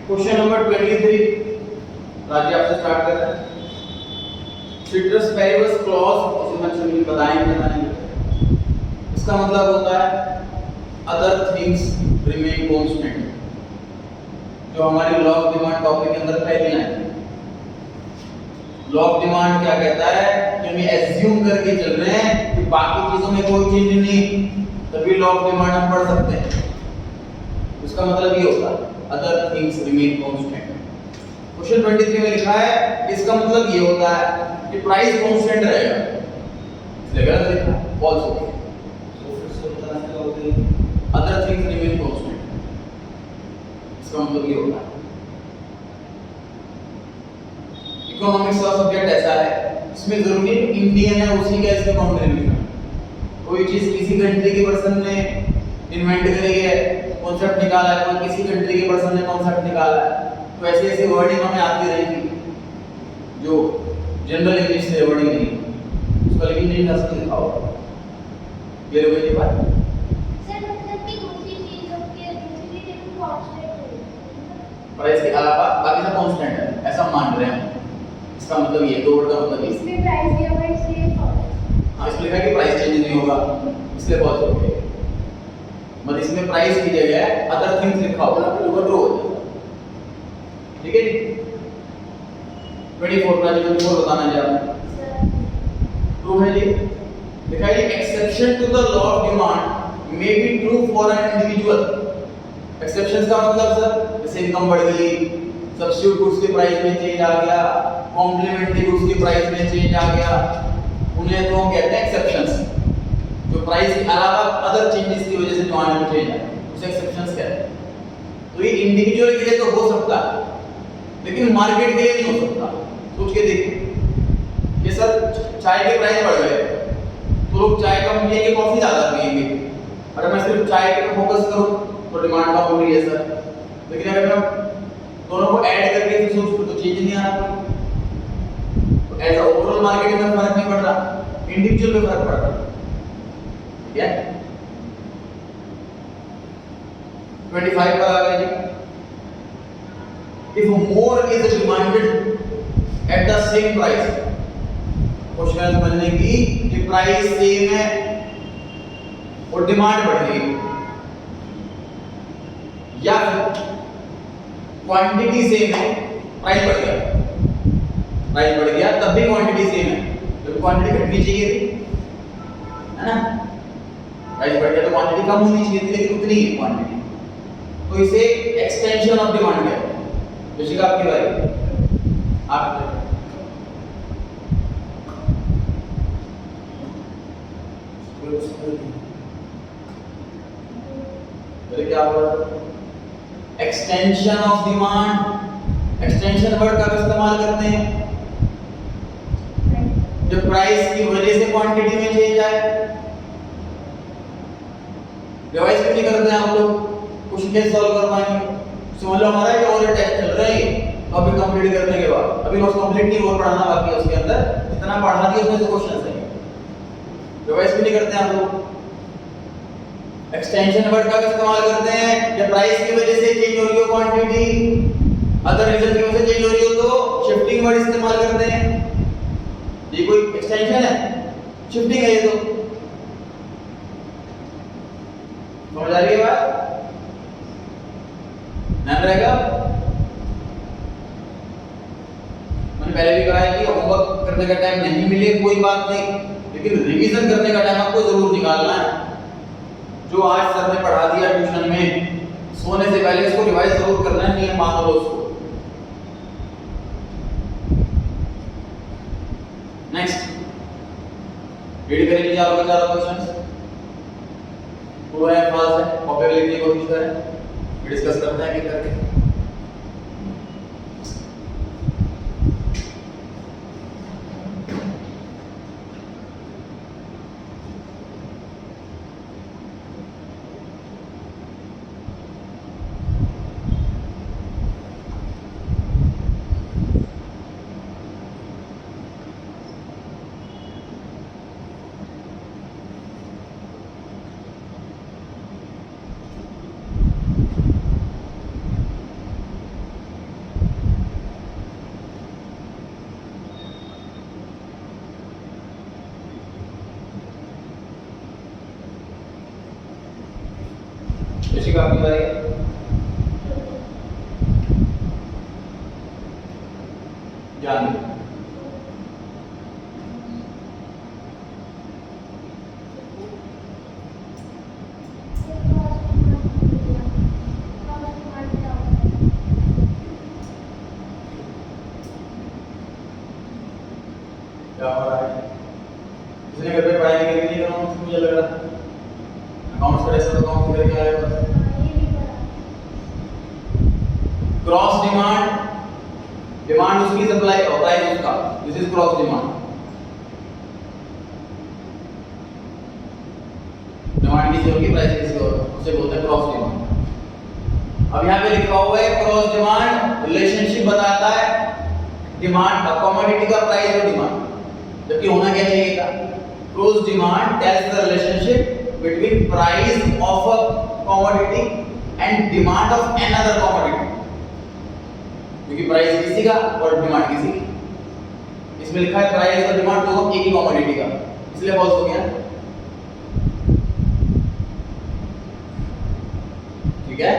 Question number 23 राजी आपसे start कर रहे हैं। सिट्रस पेरिबस क्लॉज इसे मैं बताएंगे इसका मतलब होता है अदर थिंग्स रिमेन कांस्टेंट, जो हमारी लॉ ऑफ डिमांड टॉपिक के अंदर पहली लाइन है। लॉ ऑफ डिमांड क्या कहता है कि हम एज्यूम करके चल रहे हैं कि बाकी चीजों में कोई चेंज नहीं, तभी लॉ ऑफ डिमांड हम पढ़ सकते हैं। इसका मतलब ये होता है other things remain constant. Question 23 में लिखा है इसका मतलब ये होता है कि प्राइस कांस्टेंट रहेगा, इसलिए गलत लिखा है, फॉल्स हो गया। तो फिर से बताना क्या होता है अदर थिंग्स रिमेन कांस्टेंट, इसका मतलब ये होता है इकोनॉमिक्स का सब्जेक्ट ऐसा है इसमें जरूरी इंडियन है उसी का इसका कंट्रीब्यूशन। कोई चीज किसी कंट्री के पर्सन ने इन्वेंट करी है, कॉन्सेप्ट निकाला है, कोई किसी कंट्री के पर्सन ने कॉन्सेप्ट निकाला है, तो ऐसे ऐसे वर्डिंग हमें आती रहेगी जो जनरल इंग्लिश से वर्डिंग नहीं, उसका लेकिन नहीं रास्ता लिखा होगा। ये लोग ये बात सर मतलब कि दूसरी चीजों के दूसरी चीजें कांस्टेंट है और इसके अलावा बाकी सब कांस्टेंट है, ऐसा मान रहे हैं। इसका मतलब ये दो वर्ड का मतलब ये इसमें प्राइस दिया हुआ है इसलिए false। हां इसमें लिखा है कि प्राइस चेंज नहीं होगा, इसलिए फॉल्स हो गया। मतलब इसमें प्राइस की जगह अदर थिंग्स लिखा होगा तो वो ट्रू हो जाएगा। ठीक है जी। 24 का जो 24 बताना चाहते हैं ट्रू है जी। लिखा है exception to the law of demand may be true for an individual. Exceptions का मतलब सर जैसे इनकम बढ़ गई, सब्स्टिट्यूट गुड्स के प्राइस में चेंज आ गया, कॉम्प्लीमेंट्री गुड्स के प्राइस में चेंज आ गया, उन्हें तो हम कहते हैं एक्सेप्शंस। जो प्राइस के अलावा अदर चेंजेस की वजह से डिमांड में चेंज आए उसे एक्सेप्शंस कहते हैं। तो ये इंडिविजुअल के लिए तो हो सकता है लेकिन मार्केट के लिए नहीं हो सकता। सोच के देखिए ये सर चाय के प्राइस बढ़ गए तो लोग चाय कम पिएंगे, कॉफी ज्यादा पिएंगे। अगर मैं सिर्फ चाय पे फोकस करूं तो डिमांड कम हो रही है सर, लेकिन अगर मैं दोनों को ऐड करके फिर सोचूं तो चेंज नहीं आ रहा। तो एज ओवरऑल मार्केट में फर्क नहीं पड़ रहा, इंडिविजुअल में फर्क पड़ रहा है। ठीक है 25 पर आ गए जी। If more is demanded at the same price, question समझने की कि प्राइस सेम है और डिमांड बढ़ गई, या फिर क्वांटिटी सेम है प्राइस बढ़ गया, प्राइस बढ़ गया तब भी क्वांटिटी सेम है, तो क्वांटिटी घटनी चाहिए थी, है ना। प्राइस बढ़ गया तो क्वांटिटी कम होनी चाहिए थी लेकिन उतनी ही क्वांटिटी, तो इसे एक्सटेंशन ऑफ डिमांड कहते हैं। ऋषिका आपकी बारी, आप क्या बोला extension of demand. Extension word का इस्तेमाल करते हैं जब प्राइस की वजह से क्वांटिटी में चेंज आए। रिवाइज क्यों नहीं करते हैं आप लोग, क्वेश्चन कैसे सॉल्व कर पाएंगे। समझ लो हमारा ये और टेस्ट चल रहा है तो अभी कंप्लीट करने के बाद अभी नोट्स कंप्लीट नहीं, और पढ़ाना बाकी है उसके अंदर, जितना पढ़ा दिया उसमें से क्वेश्चंस हैं। रिवाइज भी नहीं करते हैं आप लोग। एक्सटेंशन वर्ड का इस्तेमाल करते हैं जब प्राइस की वजह से चेंज हो रही हो क्वांटिटी, अदर रीजन की वजह से चेंज हो रही हो तो शिफ्टिंग वर्ड इस्तेमाल करते हैं। ये कोई एक्सटेंशन है, शिफ्टिंग है ये तो। समझ आ रही है बात, ध्यान रहेगा। मैंने पहले भी कहा है कि होमवर्क करने का टाइम नहीं मिले कोई बात नहीं, लेकिन रिवीजन करने का टाइम आपको जरूर निकालना है। जो आज सर ने पढ़ा दिया ट्यूशन में, सोने से पहले इसको रिवाइज जरूर करना है, नियम मान लो उसको। नेक्स्ट रीड कर लीजिए आप चारों क्वेश्चंस, ट्रू है फॉल्स है, कॉपी पे लिखने की कोशिश करें, डिस्कस करते हैं कि करके। आपकी बारी है। ध्यान दो। क्या हो रहा है? किसने घर पे पढ़ाई नहीं करी? नहीं करा मुझे लग रहा अकाउंट्स का ऐसा अकाउंट करके आया बस। क्रॉस डिमांड, डिमांड उसकी सप्लाई का प्राइस उसका, this is cross demand. Demand किसी और की, प्राइस किसी और, उसे बोलते हैं क्रॉस डिमांड। अब यहाँ पे लिखा हुआ है क्रॉस डिमांड रिलेशनशिप बताता है डिमांड का, कमोडिटी का प्राइस और डिमांड, जबकि होना क्या चाहिए था? Cross demand tells the relationship between price of a commodity and demand of another commodity, क्योंकि प्राइस किसी का और डिमांड किसी की। इसमें लिखा है प्राइस और डिमांड दोनों एक ही कमोडिटी का, इसलिए फॉल्स हो गया। ठीक है,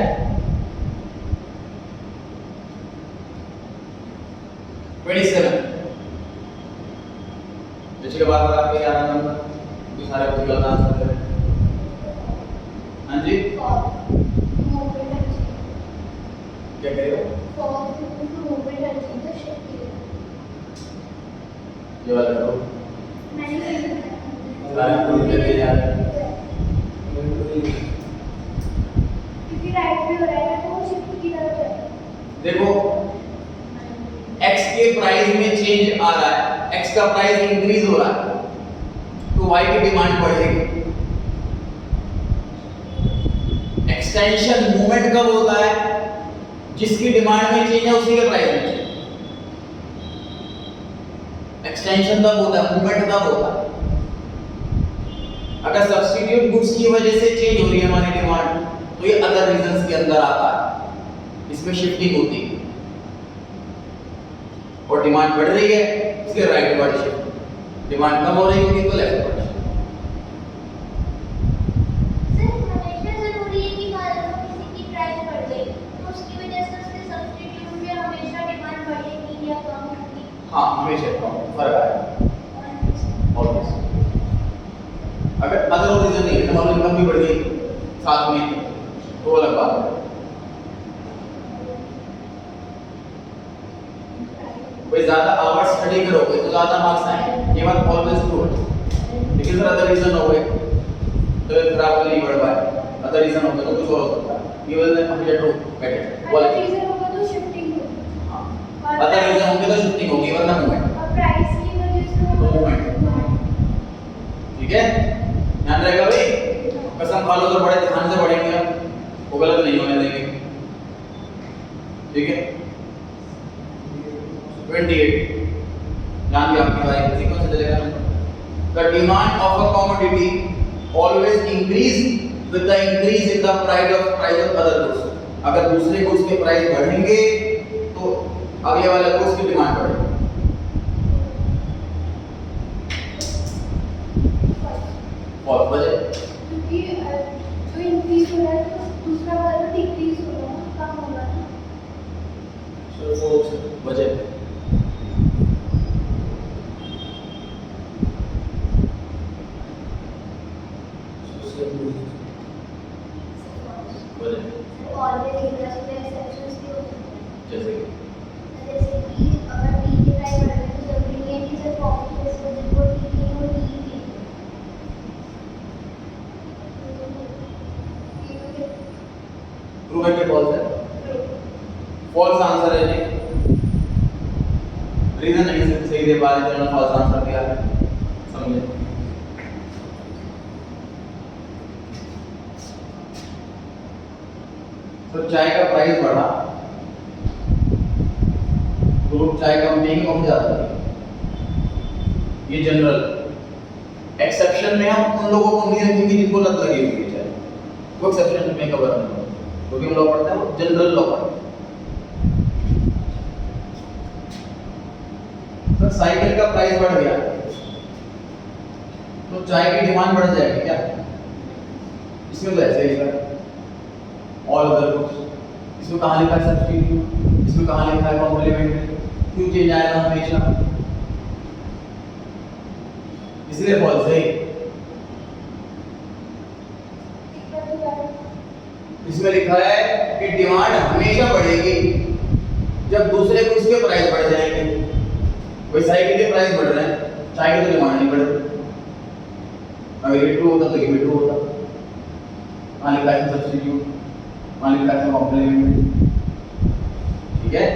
27 पिछले बार पर आपके क्या नंबर तो सारे बच्चे गलत आंसर कर रहे हैं। हाँ जी, क्या कह रहे हो? ये वाला करो, सारे खुद करके जा रहे हैं। क्योंकि राइट भी हो रहा है तो वो शिफ्ट की तरफ है। देखो x के प्राइस में चेंज आ रहा है, x का प्राइस इंक्रीज हो रहा है, तो y की डिमांड बढ़ेगी। एक्सटेंशन मूवमेंट कब होता है? जिसकी डिमांड में चेंज है उसी के प्राइस में चेंज। एक्सटेंशन तब होता है, मूवमेंट तब होता है अगर सब्स्टिट्यूट गुड्स की वजह से चेंज हो रही है हमारी डिमांड, तो ये अदर रीजंस के अंदर आता है, इसमें शिफ्टिंग होती है और डिमांड बढ़ रही है, इसके राइटवर्ड शिफ्ट। डिमांड कम हो रही होगी तो लेफ्टवर्ड शिफ्ट। सर हमेशा जरूरी है कि मान लो किसी की प्राइस बढ़ गई तो उसकी वजह से उसके सब्स्टिट्यूट में हमेशा डिमांड बढ़ेगी या कम होगी? हाँ, हमेशा कम फर्क आएगा ऑलवेज। अगर अदर रीजन नहीं है, हमारी इनकम भी बढ़ गई साथ में, तो अलग बात है। कोई ज्यादा आवर्स स्टडी करोगे तो ज्यादा मार्क्स आएंगे, ये बात ऑलवेज ट्रू है। लेकिन सर अदर रीजन हो गए तो फिर आपको नहीं बढ़ पाए, अदर रीजन हो गए तो कुछ और हो सकता है। ये वाला हमेशा ट्रू बेटर अदर रीजन होगा तो शिफ्टिंग होगी। हां, अदर रीजन होंगे तो शिफ्टिंग होगी वरना मूवमेंट। और प्राइस की वजह से मूवमेंट। ठीक है, ध्यान रहेगा भाई। कसम खा लो तो बड़े ध्यान से पढ़ेंगे आप, वो गलत नहीं होने देंगे। ठीक है, 28 ध्यान दिया आपकी बारी सीक्वेंस से चलेगा। The demand of a commodity always increase with the increase in the price of other goods. अगर दूसरे गुड्स के प्राइस बढ़ेंगे तो अगले वाले गुड्स की डिमांड बढ़ेगी। और वजह क्योंकि जो इंक्रीज हो रहा है तो दूसरा वाला डिक्रीज हो रहा है, कम होगा ना। सो वजह ऑलवेज एक्सेप्शंस भी हो सकते हैं। जैसे कि अगर टी की प्राइस बढ़ रही है तो जरूरी नहीं है कि सिर्फ कॉफी के वजह से वो टी की हो टी की। ट्रू है कि फॉल्स है? फॉल्स आंसर है जी। रीजन नहीं सही दे पा रहे तो फॉल्स आंसर दिया है, समझे? तो चाय का प्राइस बढ़ा तो चाय कंपनी ऑफ जाता है, ये जनरल। एक्सेप्शन में हम उन लोगों को नहीं रखेंगे जिनको लत लगी हुई है चाय, वो एक्सेप्शन में कवर नहीं होगा, क्योंकि हम लॉ पढ़ते हैं वो जनरल लॉ पढ़ते हैं। तो साइकिल का प्राइस बढ़ गया तो चाय की डिमांड बढ़ जाएगी क्या? इसमें तो ऐसे ही है। All other goods. इसमें कहाँ लिखा है सब्स्टिट्यूट, इसमें कहाँ लिखा है कॉम्प्लीमेंट्री, क्यों चेंज आएगा हमेशा, इसलिए फॉल्स है। इसमें लिखा है कि डिमांड हमेशा बढ़ेगी जब दूसरे गुड्स के प्राइस बढ़ जाएंगे। वही साइकिल के प्राइस बढ़ रहे हैं, चाय की तो डिमांड नहीं बढ़ रही। अगर ये ट्रू होता तो ये भी ट्रू होता। वहाँ लिखा है सब्स्टिट्यूट, वहाँ लिखा है कॉम्प्लीमेंट्री, ठीक है,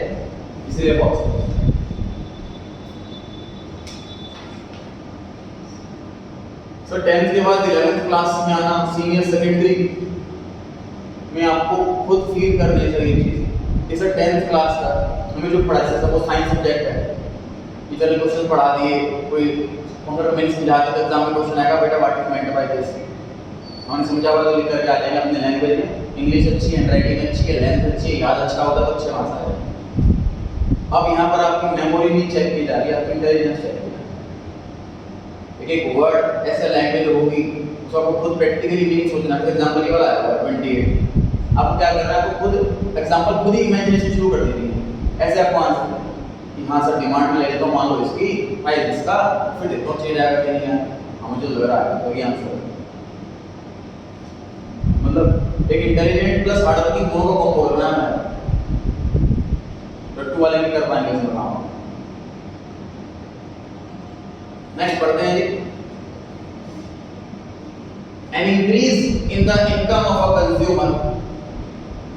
इसलिए फॉल्स। सो 10th के बाद 11th क्लास में आना, सीनियर सेकेंडरी में आपको खुद फील करनी चाहिए चीज़। जैसे 10th क्लास का हमें जो पढ़ा है, सपोज साइंस सब्जेक्ट है, टीचर ने क्वेश्चन पढ़ा दिए, कोई कंप्यूटर में समझा दिया, तो एग्जाम में क्वेश्चन आएगा बेटा what is meant by this, हमने समझा हुआ तो लिख करके आ जाएंगे अपने लैंग्वेज में। इंग्लिश अच्छी है, हैंडराइटिंग अच्छी है, लेंथ अच्छी है, याद अच्छा होता तो अच्छे मार्क्स आ जाएंगे। अब यहाँ पर आपकी मेमोरी नहीं चेक की जा रही, आपकी इंटेलिजेंस चेक की जा रही है। एक वर्ड ऐसे लैंग्वेज होगी तो आपको खुद प्रैक्टिकली मीनिंग सोचना है। एग्जांपल ये वाला आया 28, अब क्या करना है, आपको खुद एग्जांपल खुद ही इमेजिनेशन शुरू कर देनी है। ऐसे आपको आंसर देना है कि हाँ सर डिमांड में ले लेता हूँ, मान लो इसकी प्राइस इसका, फिर देखो चेंज आएगा कि नहीं आएगा, हाँ मुझे लग रहा है तो ये आंसर है। मतलब एक इंटेलिजेंट प्लस हार्ड वर्किंग दोनों को कॉम्बो करना है। रट्टू वाले नहीं कर पाएंगे इसमें काम। नेक्स्ट पढ़ते हैं जी। An increase in the income of a consumer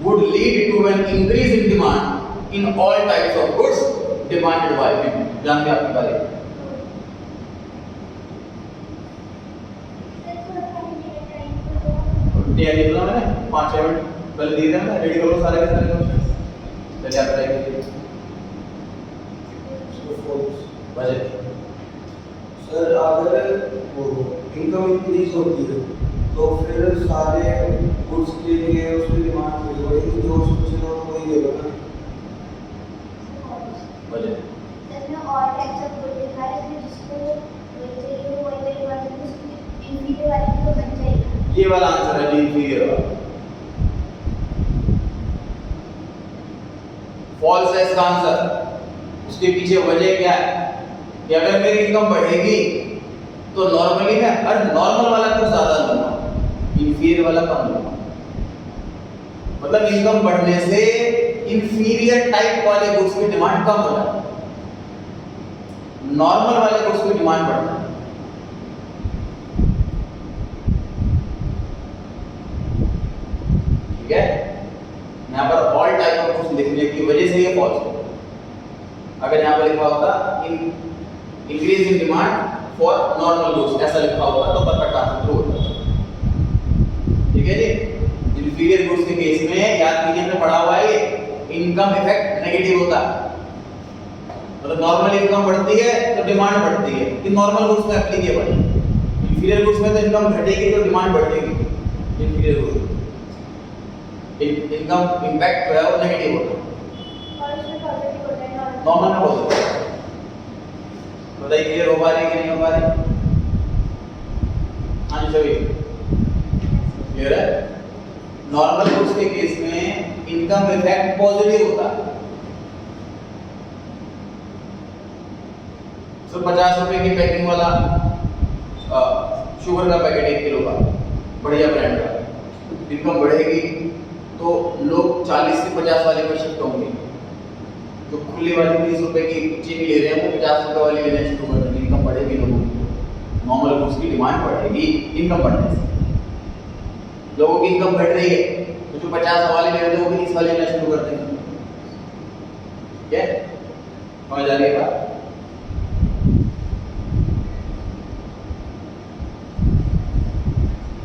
would lead to an increase in demand in all types of goods demanded by him. जानते हैं आपकी बारे में? तैयारी कर लो ना, 5-6 मिनट पहले दिए थे ना, रेडी कर लो सारे के सारे क्वेश्चन। चलिए आप बताइए। बजट सर अगर इनकम इंक्रीज होती है तो फिर सारे गुड्स के लिए उसकी डिमांड पूरी बढ़ेगी, जो सोचेगा वही देगा ना। बजट इसमें और टाइप्स ऑफ गुड लिखा है, इसमें जिसको वही चाहिए वो वही वही बात है, उसकी इंफीरियर वाली को बन जाएगा। ये वाला आंसर है जी, इंफीरियर वाला। फॉल्स है इसका आंसर। उसके पीछे वजह क्या है कि अगर मेरी इनकम बढ़ेगी तो नॉर्मली मैं हर नॉर्मल वाला कुछ ज्यादा लूंगा, इंफीरियर वाला कम लूंगा। मतलब इनकम बढ़ने से इंफीरियर टाइप वाले गुड्स की डिमांड कम हो जाती है, नॉर्मल वाले गुड्स की डिमांड बढ़ती है। ठीक है, यहाँ पर ऑल टाइप ऑफ गुड्स लिखने की वजह से ये फॉल्स है। अगर यहाँ पर लिखा होता increase in demand for normal goods ऐसा लिखा होता तो परफेक्ट आंसर ट्रू होता। ठीक है जी। इंफीरियर गुड्स के केस में याद कीजिए, हमने पढ़ा हुआ है इनकम इफेक्ट नेगेटिव होता है। मतलब नॉर्मल इनकम बढ़ती है तो डिमांड बढ़ती है, ये नॉर्मल गुड्स में एप्लीकेबल है। इंफीरियर गुड्स में तो इनकम घटेगी तो डिमांड बढ़ेगी। इंफीरियर गुड्स इनकम इम्पैक्ट जो है वो नेगेटिव होता है और इसमें पॉजिटिव होता है नॉर्मल में पॉजिटिव। बताइए क्लियर हो पा रही है कि नहीं हो पा रही? हाँ जी सभी क्लियर है। नॉर्मल गुड्स के केस में इनकम इफेक्ट पॉजिटिव होता है। सो 50 रुपए की पैकिंग वाला शुगर का पैकेट 1 किलो का बढ़िया ब्रांड का, इनकम बढ़ेगी तो लोग 40 से 50 वाले पे शिफ्ट होंगे। जो खुली वाली 30 रुपए की चीनी ले रहे हैं वो 50 रुपए वाली लेने शुरू कर देंगे। इनकम बढ़ेगी लोगों की, नॉर्मल गुड्स की डिमांड बढ़ेगी इनकम बढ़ने से। लोगों की इनकम बढ़ रही है तो जो 50 वाले ले रहे थे वो 30 वाले लेना शुरू कर देंगे। ठीक है, समझ आ रही है बात?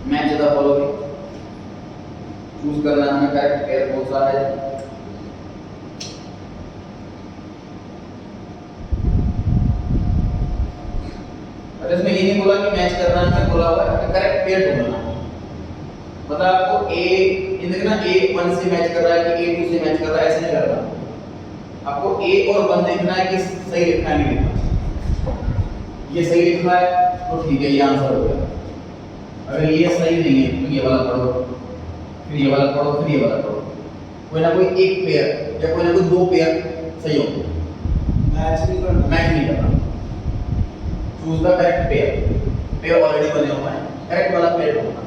मैच ज़्यादा फॉलो चूज करना हमें करेक्ट केयर बहुत सारा है। अरे इसमें ये नहीं बोला कि मैच करना है, बोला हुआ है करेक्ट पेयर ढूंढना। मतलब आपको ए देखना ए 1 से मैच कर रहा है कि ए 2 से मैच कर रहा है, ऐसे नहीं करना। आपको ए और 1 देखना है कि सही लिखा है नहीं लिखा। ये सही लिखा है तो ठीक है, ये आंसर हो गया। अगर ये सही नहीं है तो ये वाला पढ़ो, फिर ये वाला पढ़ो, फिर ये वाला पढ़ो, कोई ना कोई एक पेयर या कोई ना कोई दो पेयर सही हो, मैच नहीं करना। मैच नहीं करना। Choose the correct pair, pair already बने हुए हैं, करेक्ट वाला पेयर ढूंढना।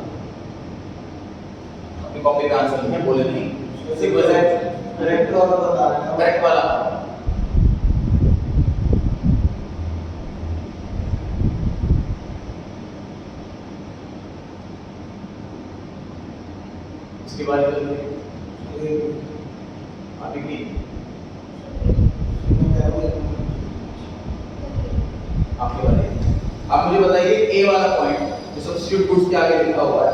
अपनी कॉपी का आंसर नहीं है, बोले नहीं, सिंपल है, करेक्ट वाला बता रहा हूँ। करेक्ट वाला। इसके बाद अभी भी आपके बारे में आप मुझे बताइए ए वाला पॉइंट जो सब्स्टिट्यूट गुड्स के आगे लिखा हुआ है,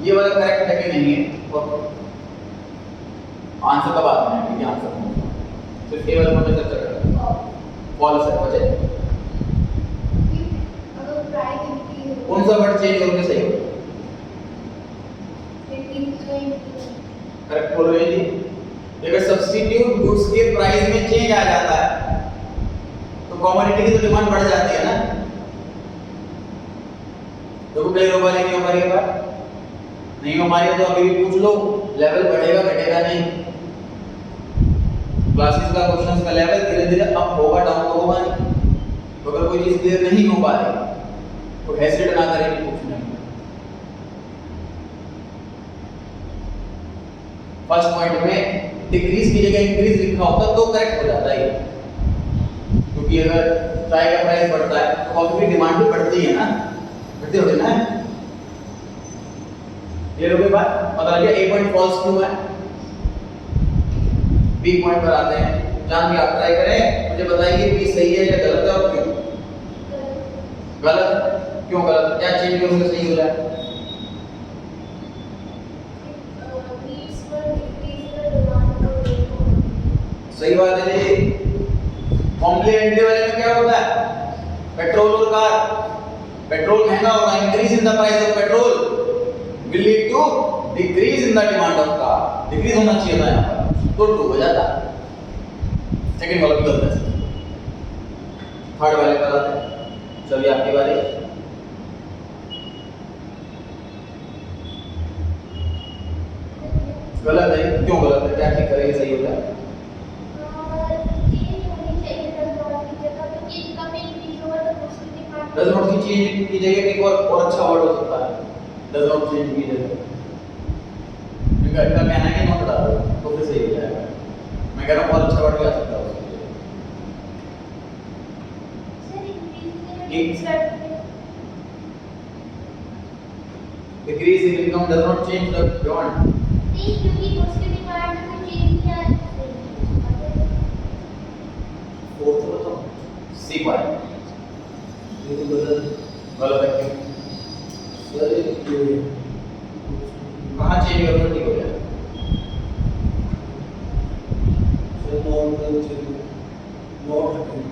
ये वाला करेक्ट है कि नहीं है, और आंसर का बात नहीं है, ठीक है, आंसर सिर्फ ए वाला पॉइंट चर्चा कर रहे हैं। फॉल्स है, वजह कौन सा वर्ड चेंज करोगे सही होगा? करेक्ट बोल रहे हैं जी। अगर सब्स्टिट्यूट गुड्स के प्राइस में चेंज आ जाता है तो कमोडिटी की तो डिमांड बढ़ जाती है ना। तो क्लियर हो पा रही नहीं हो पा रही बात? नहीं हो पा रही तो अभी भी पूछ लो, लेवल बढ़ेगा घटेगा नहीं। क्लासेस का क्वेश्चंस का लेवल धीरे धीरे अप होगा डाउन होगा नहीं। तो अगर कोई चीज क्लियर नहीं हो पा रही तो हेजिटेट ना करें पूछने में। फर्स्ट पॉइंट में डिक्रीज की जगह इंक्रीज लिखा होता तो करेक्ट हो जाता है, क्योंकि अगर चाय का प्राइस बढ़ता है तो कॉफी की डिमांड भी बढ़ती है ना, बढ़ती होती है ना। ये लोगों की बात पता लग गया। ए पॉइंट फॉल्स क्यों है? बी पॉइंट पर आते हैं, जान के आप ट्राई करें, मुझे बताइए बी सही है या गलत है और क्यों गलत? क्यों गलत? क्या चेंज करोगे सही हो जाए? सही बात है जी। कॉम्प्लीमेंट्री वाले में क्या होता है? पेट्रोल और कार, पेट्रोल महंगा हो रहा है, increase in the price of petrol will lead to decrease in the demand of car. Decrease होना चाहिए था यहाँ पर, तो ट्रू हो जाता। सेकंड वाला भी गलत है। थर्ड वाले पर आते हैं, चलिए आपकी बारी। गलत है, क्यों गलत है? क्या ठीक करेंगे सही हो जाए? डज नॉट की चेंज की जगह एक और अच्छा वर्ड हो सकता है, डज नॉट चेंज की जगह। क्योंकि इनका कहना है कि नॉट हटा दो तो फिर सही हो जाएगा। मैं कह रहा हूँ और अच्छा वर्ड भी आ सकता है उसके लिए। Decrease in income does not change the demand. Fourth बताओ, सी पॉइंट। ये तो गलत गलत है, क्यों? सर ये कहाँ चेंज करोगे ठीक हो जाए? सर नॉर्मल चेंज नॉट हटेगा।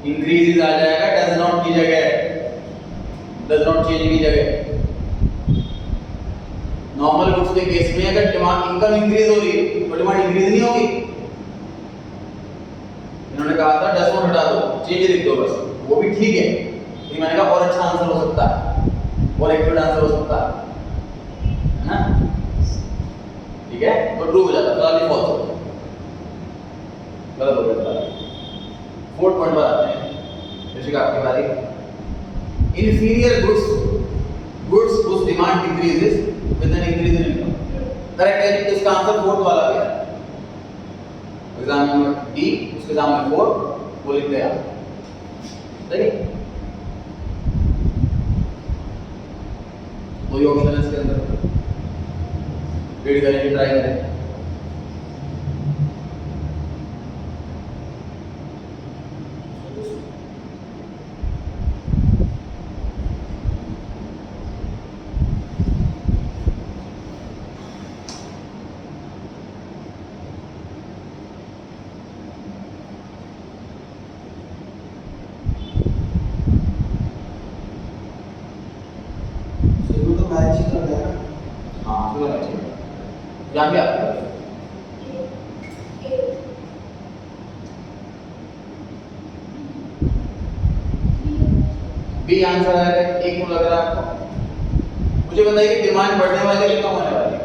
इंक्रीज आ जाएगा, डज नॉट की जगह, डज नॉट चेंज की जगह। नॉर्मल गुड्स के केस में अगर डिमांड इनकम इंक्रीज हो रही है तो डिमांड इंक्रीज नहीं होगी। इन्होंने कहा था डज नॉट हटा दो, चेंज लिख दो बस, वो भी ठीक है। ये मैंने कहा और अच्छा आंसर हो सकता है, और एक्यूरेट आंसर हो सकता है ना, ठीक है? तो ट्रू हो जाता, फिलहाल फॉल्स हो जाता, गलत हो गया। फोर्थ पॉइंट पर आते हैं, जैसे कि आपकी बारी। Inferior goods whose demand decreases with an increase in income। Correct है, इसका आंसर फोर्थ वाला भी है। एग्जाम नंबर डी, उसके सामने 4 वो लिख दिया, सही। वही ऑप्शन है इसके अंदर, रीड करेंगे, ट्राई करें। मैच ही करना है ना। हाँ तो मैच है, यहाँ भी आपकी बारी। बी आंसर है, एक क्यों लग रहा है आपको? मुझे बताइए कि डिमांड बढ़ने वाली है कि कम होने वाली है?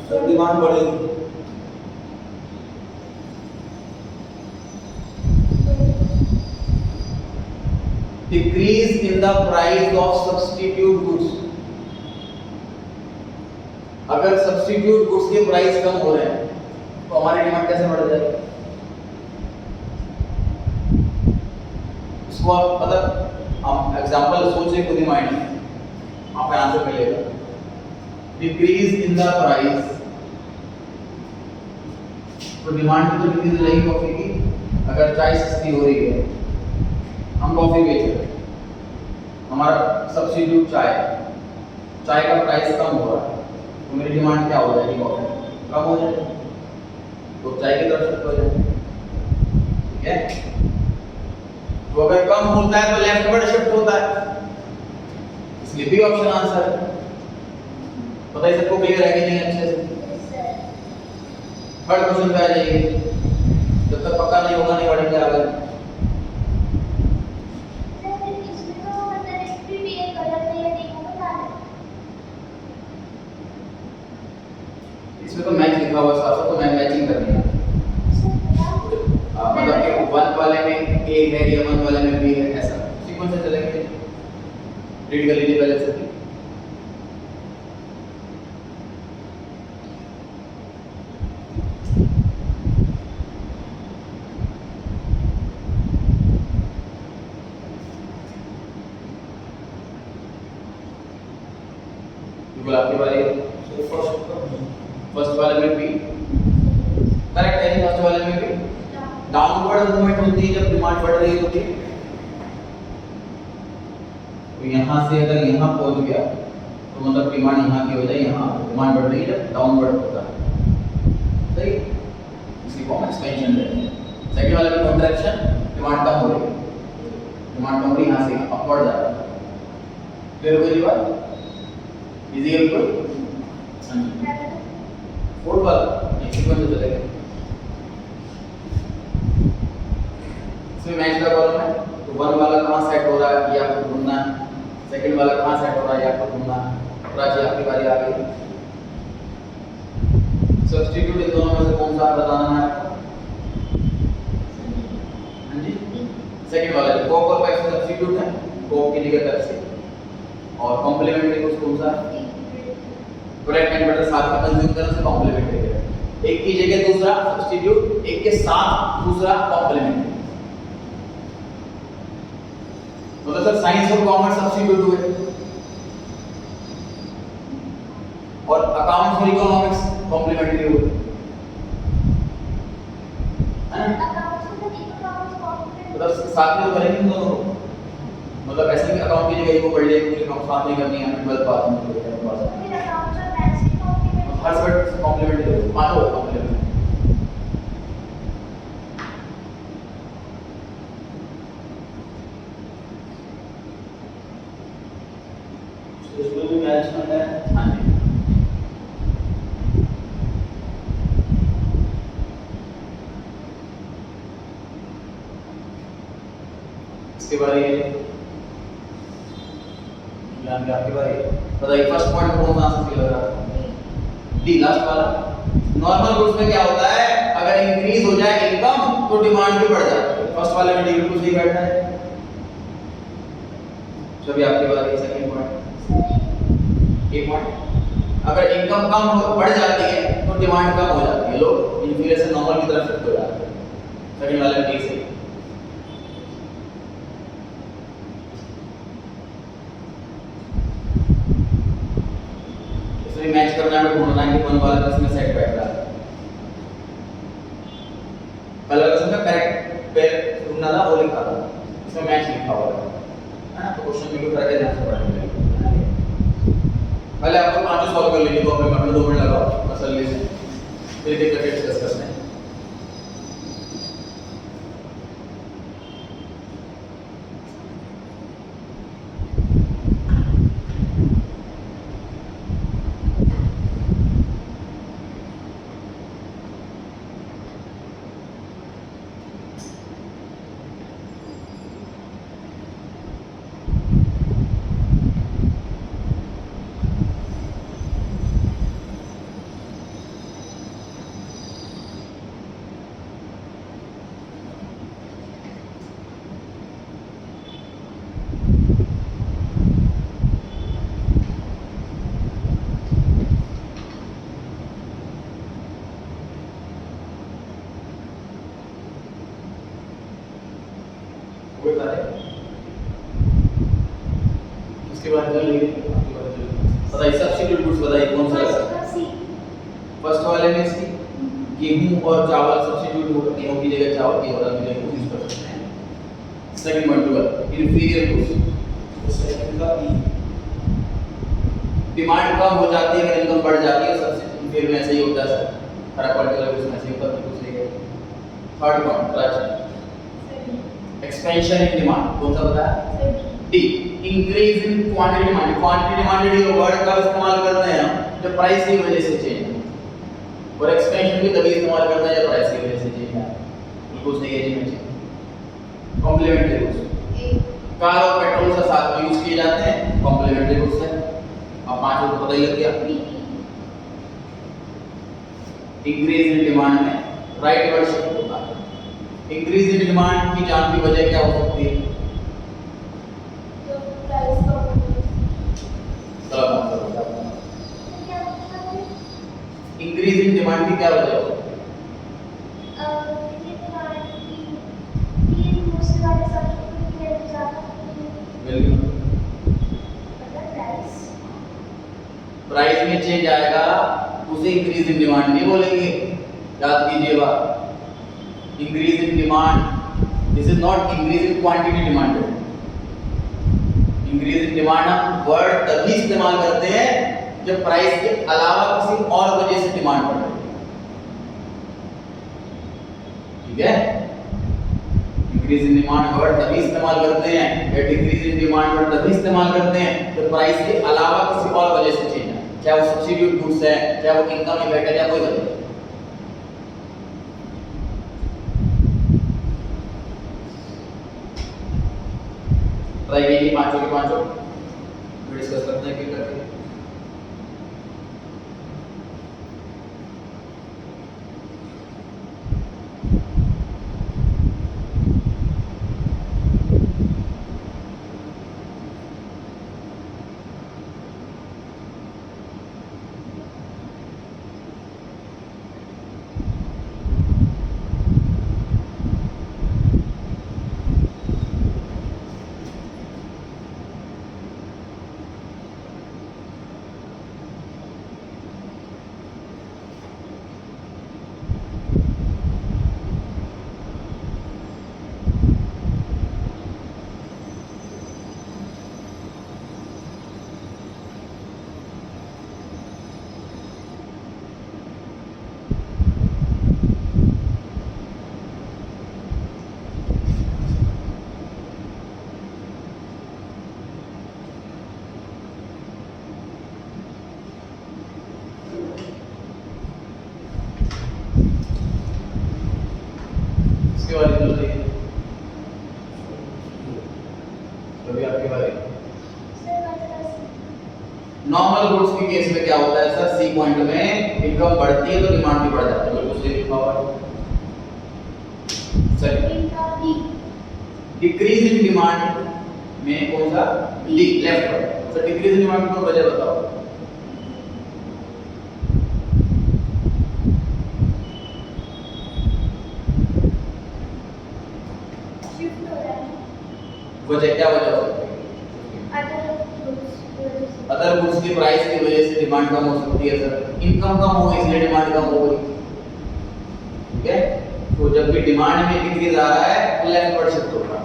सर डिमांड बढ़ेगी। Decrease in the price of substitute goods. अगर सब्स्टिट्यूट गुड्स के प्राइस कम हो रहे हैं तो हमारी डिमांड कैसे बढ़ जाएगी? इसको आप मतलब हम एग्जांपल सोचिए खुद ही माइंड में, आपका आंसर मिलेगा। डिक्रीज इन द प्राइस, तो डिमांड तो डिक्रीज हो जाएगी कॉफी की। अगर चाय सस्ती हो रही है, हम कॉफी बेच रहे हैं, हमारा सब्स्टिट्यूट चाय का प्राइस कम हो रहा है, तो मेरी डिमांड क्या हो जाएगी? कॉफी कम हो जाएगी, तो चाय की तरफ शिफ्ट हो जाएगी। ठीक है, तो अगर कम होता है तो लेफ्टवर्ड शिफ्ट होता है, इसलिए बी ऑप्शन आंसर है। बताइए सबको क्लियर है कि नहीं अच्छे से? थर्ड क्वेश्चन पे आ जाइए, जब तक पक्का नहीं होगा नहीं बढ़ेंगे आगे। इसमें तो मैच लिखा हुआ साफ साफ, तो मैं मैचिंग करनी है। मतलब कि 1 वाले में ए है या 1 वाले में बी है, ऐसा सीक्वेंस से चलेंगे। रीड कर लीजिए पहले से। बिल्कुल आपकी बारी है। फर्स्ट वाले में बी करेक्ट है, फर्स्ट वाले में भी डाउनवर्ड मूवमेंट होती है जब डिमांड बढ़ रही होती है। तो यहाँ से अगर यहाँ पहुँच गया तो मतलब डिमांड यहाँ की हो जाए, यहाँ डिमांड बढ़ रही है जब डाउनवर्ड होता है। सही, इसी को हम एक्सपेंशन कहते हैं। सेकंड वाले में कॉन्ट्रैक्शन, डिमांड कम हो रही है, डिमांड कम हो रही, यहाँ से अपवर्ड जा रहा है। क्लियर हो गई बात? इजी है बिल्कुल। फोर्थ वाला एक सीक्वेंस से चलेगा, इसमें मैच का कॉलम है, तो 1 वाला कहाँ सेट हो रहा है ये आपको ढूंढना है, सेकंड वाला कहाँ सेट हो रहा है ये आपको ढूंढना है। राजी आपकी बारी आ गई। सब्स्टिट्यूट इन दोनों में से कौन सा बताना है आपको? हाँ जी, सेकंड वाला कोक और पेप्सी सब्स्टिट्यूट है, कोक की जगह पेप्सी, और कॉम्प्लीमेंट्री गुड्स कौन सा है? ब्रेड एंड बटर साथ में कंज्यूम करने से कॉम्प्लीमेंट्री है। एक की जगह दूसरा सब्स्टिट्यूट, एक के साथ दूसरा कॉम्प्लीमेंट्री। मतलब सर साइंस और कॉमर्स सब्स्टिट्यूट हुए और अकाउंट्स और इकोनॉमिक्स कॉम्प्लीमेंट्री हुए, है ना? मतलब साथ में तो करेंगे इन दोनों को, मतलब ऐसे कि अकाउंट की जगह को पढ़ लिया, पूरी अकाउंट साथ नहीं करनी है, 12 पास में तो हर सेट कॉम्प्लीमेंट्री है, मानो कॉम्प्लीमेंट्री। इसमें भी मैच करना है। हाँ जी, इसके बारे में आपकी बारी बताइए। फर्स्ट पॉइंट कौन सा आंसर क्लियर लग रहा है? डी लास्ट वाला। नॉर्मल गुड्स में क्या होता है, अगर इंक्रीज हो जाए इनकम तो डिमांड भी बढ़ जाती है। फर्स्ट वाले में डी बिल्कुल सही बैठा है। चलिए आपकी बारी है। सेकंड पॉइंट, एक पॉइंट, अगर इनकम बढ़ जाती है तो डिमांड कम हो जाती है, लोग इन्फ्लेशन नॉर्मल की तरफ शिफ्ट हो जाते हैं। सेकंड वाले में डी सही। मैच करना है, ढूंढना है कि कौन वाला किसमें सेट बैठ रहा है। पहला क्वेश्चन का करेक्ट पेयर ढूंढना था, वो लिखा था, इसमें मैच लिखा हुआ है ना? तो क्वेश्चन में क्यों करके ध्यान से पढ़ेंगे। पहले आपको पांचों सॉल्व कर लीजिए, 2 मिनट में 2 मिनट लगाओ तसल्ली से, फिर एक करके डिस्कस करते हैं। बात चल रही है बताइए सब्स्टिट्यूट गुड्स बताइए कौन सा फर्स्ट है का सी फर्स्ट वाले में सी गेहूं और चावल सब्स्टिट्यूट होगा गेहूं की जगह चावल की और की जगह यूज कर सकते हैं सेकंड पॉइंट हुआ इंफीरियर गुड्स सेकंड का ई डिमांड कम हो जाती है अगर इनकम बढ़ जाती है सब्सिट्यूट फिर में ऐसे ही होता है सर खराब क्वालिटी वाले गुड्स में ऐसे ही होता है बिल्कुल सही है third point right expansion in demand कौन सा बताया D increase in quantity demand quantity demanded ये वर्ड कब इस्तेमाल करते हैं हम जब प्राइस की वजह से चेंज हो और एक्सपेंशन भी तभी इस्तेमाल करते हैं जब प्राइस की वजह से चेंज है बिल्कुल सही है जी में कॉम्प्लीमेंट्री गुड्स कार और पेट्रोल के साथ में यूज किए जाते हैं कॉम्प्लीमेंट्री गुड्स है अब पांचों को पता ही लग गया इंक्रीज इन डिमांड में राइट वर्ड शिफ्ट होता है इंक्रीज इन डिमांड की जान की वजह क्या हो सकती है इंक्रीज इन डिमांड की क्या वजह हो सकती है प्राइस में चेंज आएगा उसे इंक्रीज इन डिमांड नहीं बोलेंगे याद कीजिए बात increase in demand this is not increase in quantity demanded increase in demand हम वर्ड तभी इस्तेमाल करते हैं जब प्राइस के अलावा किसी और वजह से डिमांड बढ़ रही है ठीक है इंक्रीज इन डिमांड वर्ड तभी इस्तेमाल करते हैं या डिक्रीज इन डिमांड वर्ड तभी इस्तेमाल करते हैं जब प्राइस के अलावा किसी और वजह से चेंज है चाहे वो सब्स्टिट्यूट गुड्स है चाहे वो इनकम इफेक्ट है या कोई वजह बताइए ये पांचों के पांचों डिस्कस करते हैं फिर करके इसके बारे में बताइए अभी आपके बारे में नॉर्मल गुड्स के केस में क्या होता है सर सी पॉइंट में इनकम बढ़ती है तो डिमांड भी बढ़ जाती है बिल्कुल सही लिखा हुआ है सर डिक्रीज इन डिमांड में कौन सा डी लेफ्ट पर सर डिक्रीज इन डिमांड की वजह बताओ वजह क्या वजह हो सकती है अदर गुड्स की प्राइस की वजह से डिमांड कम हो सकती है सर इनकम कम हो इसलिए डिमांड कम हो गई ठीक है तो जब भी डिमांड में डिक्रीज आ रहा है तो लेफ्ट वर्ड शिफ्ट होगा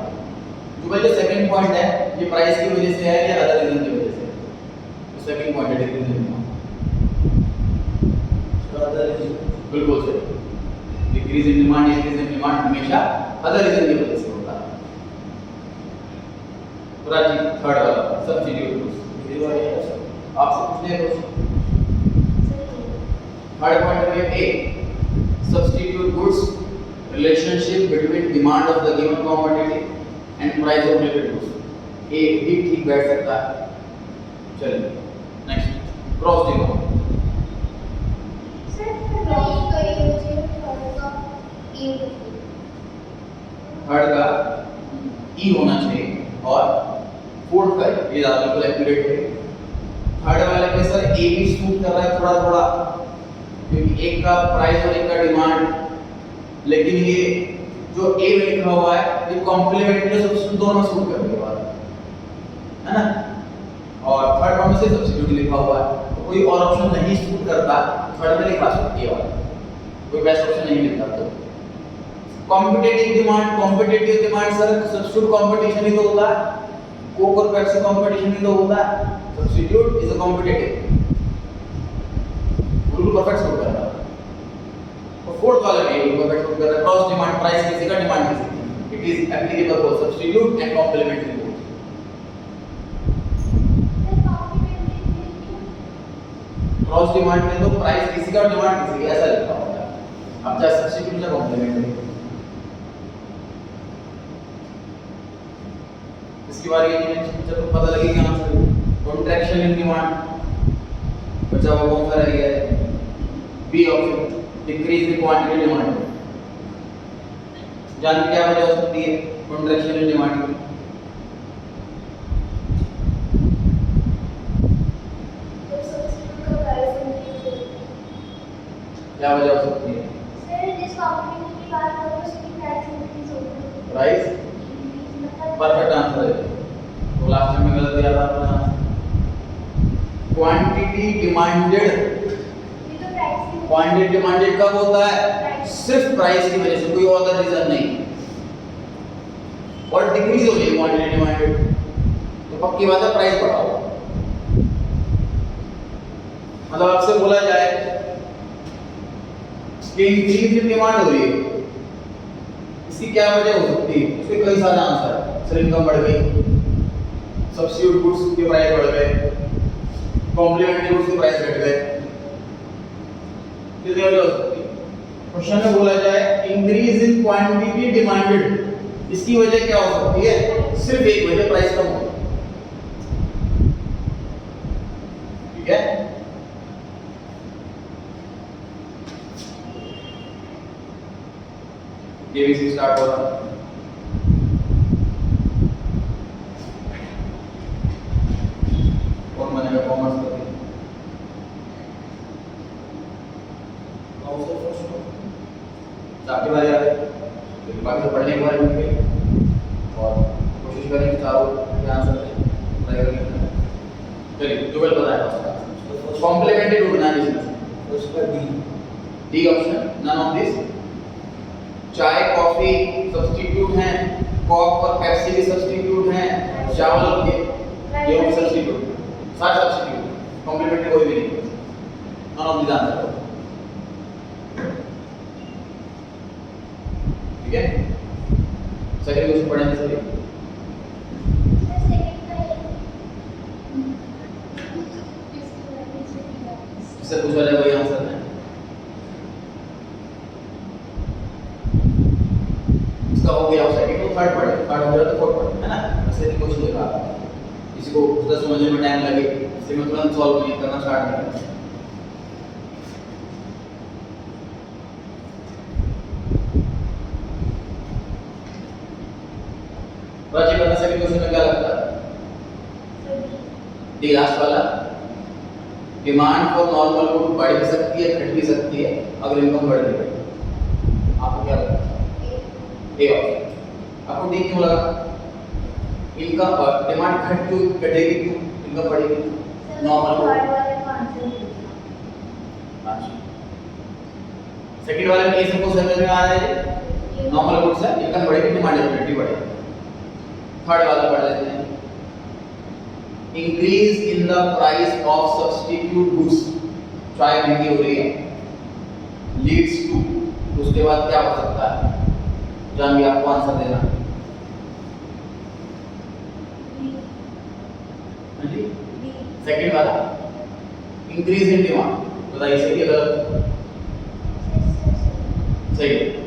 जो भाई जो सेकंड पॉइंट है ये प्राइस की वजह से है या अदर रीजन की वजह से तो सेकंड पॉइंट है डिक्रीज इन डिमांड बिल्कुल सही decrease in demand increase in demand हमेशा अदर रीजन की वजह से होता है राजी थर्ड वाला सब्स्टिट्यूट गुड्स आपसे पूछने हैं थर्ड पॉइंट में A substitute goods relationship between demand of the given commodity and price of related goods A भी ठीक बैठ सकता है चलिए नेक्स्ट क्रॉस डिमांड थर्ड का ई होना चाहिए और फोर्थ का ये ज्यादा बिल्कुल एक्यूरेट है थर्ड वाले में सर ए भी सूट कर रहा है थोड़ा थोड़ा क्योंकि एक का प्राइस और एक का डिमांड लेकिन ये जो ए में लिखा हुआ है ये कॉम्प्लीमेंट्री सब दोनों सूट करने वाला है ना और थर्ड वन में से सब्स्टिट्यूट लिखा हुआ है, तो कोई और ऑप्शन नहीं सूट करता, थर्ड में लिखा सकती है, कोई बेस्ट ऑप्शन नहीं मिलता। तो competitive demand sir substitute competition ही तो होता है, कोक और पेप्सी कंपटीशन ही तो होता है, सब्स्टिट्यूट इज अ कॉम्पिटिटिव, बिल्कुल परफेक्ट सूट करता है। और फोर्थ वाला में बिल्कुल परफेक्ट सूट करता है, क्रॉस डिमांड, प्राइस किसी का डिमांड किसी की, it is applicable for substitute and complementary both. Cross demand में तो प्राइस किसी का और डिमांड किसी की ऐसा लिखा होता है, अब चाहे सब्स्टिट्यूट या कॉम्प्लीमेंट्री। इसके बारे में जब पता लगेगा आंसर, कॉन्ट्रैक्शन इन डिमांड बचा हुआ कौन सा रह गया है, B option, decrease in quantity demand. जानने क्या वजह हो सकती है कॉन्ट्रैक्शन इन डिमांड की? क्या वजह हो सकती है? सर जिस कंपनी की बात करो उसकी प्राइस इंक्रीज होगी, प्राइस परफेक्ट आंसर है, तो लास्ट टाइम में गलत दिया था आपने। क्वांटिटी डिमांडेड, ये तो प्राइस की क्वांटिटी डिमांडेड कब होता है? सिर्फ प्राइस की वजह से, कोई और रीजन नहीं। और डिक्रीज हो जाए क्वांटिटी डिमांडेड तो पक्की बात है प्राइस बढ़ाओ। मतलब आपसे बोला जाए कि इंक्रीज इन डिमांड हो रही है, इसकी क्या वजह हो सकती है? उसके कई सारे आंसर है। सर इनकम बढ़ गई, सब्स्टिट्यूट गुड्स के प्राइस बढ़ गए, कॉम्प्लीमेंट्री गुड्स के प्राइस घट गए, ये वजह हो सकती है। क्वेश्चन में बोला जाए इंक्रीज इन क्वांटिटी डिमांडेड, इसकी वजह क्या हो सकती है? सिर्फ एक वजह, प्राइस कम हो। ठीक है, केबीसी स्टार्ट हो रहा है। कौन बनेगा कॉमर्स का? आपकी बारी आ गई, तो बाकी तो पढ़ने के बारे में भी और कोशिश करेंगे चारों के आंसर ट्राई करेंगे। चलिए ट्वेल्व बताया कॉम्प्लीमेंट्री ढूंढना है इसमें, उसका D option, none of this. चाय कॉफी सब्स्टिट्यूट हैं, कोक और पेप्सी भी सब्स्टिट्यूट हैं, चावल और गेहूं भी सब्स्टिट्यूट, सारे सब्स्टिट्यूट, कॉम्प्लीमेंट्री कोई भी नहीं। नन ऑफ दिस आंसर, ठीक है। सेकंड क्वेश्चन पढ़ेंगे सर, इससे पूछा जाए वही आंसर है। इसका हो गया सेकंड, तो थर्ड पढ़े, थर्ड हो गया तो फोर्थ पढ़े, है ना? ऐसे ही क्वेश्चन लिखा, किसी को उसका समझने में टाइम लगे, इसे मैं तुरंत सॉल्व नहीं करना स्टार्ट नहीं करना। राजी करना सेकंड क्वेश्चन में क्या लगता है? डी लास्ट वाला, डिमांड फॉर नॉर्मल गुड बढ़ भी सकती है, घट भी सकती है अगर इनकम बढ़ रही है। आपको क्या लगता है? A option. आपको डी क्यों लगा? इनकम डिमांड घट क्यों, घटेगी क्यों, इनकम बढ़ेगी? नॉर्मल गुड, अच्छा सेकंड वाले में ये सबको समझ में आ रहा है, नॉर्मल गुड से इनकम बढ़ेगी, डिमांड डेफिनेटली बढ़ेगी। थर्ड वाला पढ़ लेते हैं, increase in the price of substitute goods, चाय महंगी हो रही है, लीड्स टू, उसके बाद क्या हो सकता है? जानिए, आपको आंसर देना है जी। सेकंड वाला इंक्रीज इन डिमांड, बताइए सही है गलत? सही है।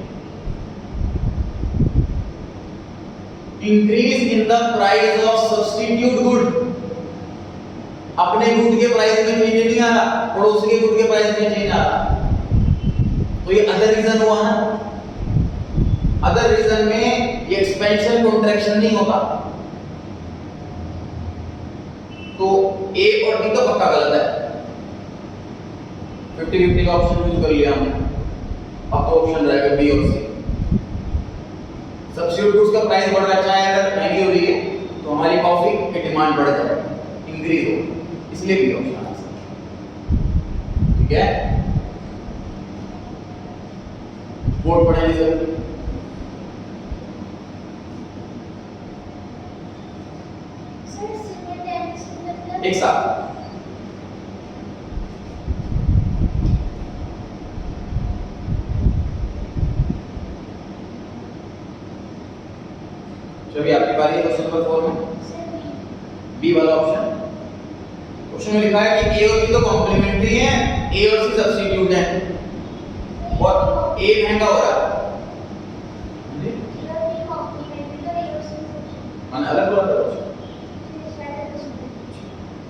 Increase in the price of substitute good, अपने गुड के प्राइस में चेंज नहीं आ रहा, पड़ोस के गुड के प्राइस में चेंज आ रहा, तो ये अदर रीजन हुआ ना। अदर रीजन में ये एक्सपेंशन कॉन्ट्रैक्शन नहीं होता, तो ए और बी तो पक्का गलत है। 50-50 का ऑप्शन यूज कर लिया हमने, अब तो ऑप्शन रहेगा बी और सी। सब्स्टिट्यूट गुड्स का प्राइस बढ़ रहा है, चाहे अगर महंगी हो रही है तो हमारी कॉफी की डिमांड बढ़ जाएगी, इंक्रीज होगा, इसलिए बी ऑप्शन आंसर। ठीक है, बोर्ड पढ़ेंगे सर। सर सिमिलैरिटी मतलब एक साथ चलिए आपकी बारी है क्वेश्चन नंबर 4 में। सर बी वाला ऑप्शन, क्वेश्चन में लिखा है कि ए और बी तो कॉम्प्लीमेंट्री हैं, ए और सी सब्स्टिट्यूट हैं और ए महंगा हो रहा है। जी ये कॉम्प्लीमेंट्री तो ये उससे मैंने अलग बोला था क्वेश्चन।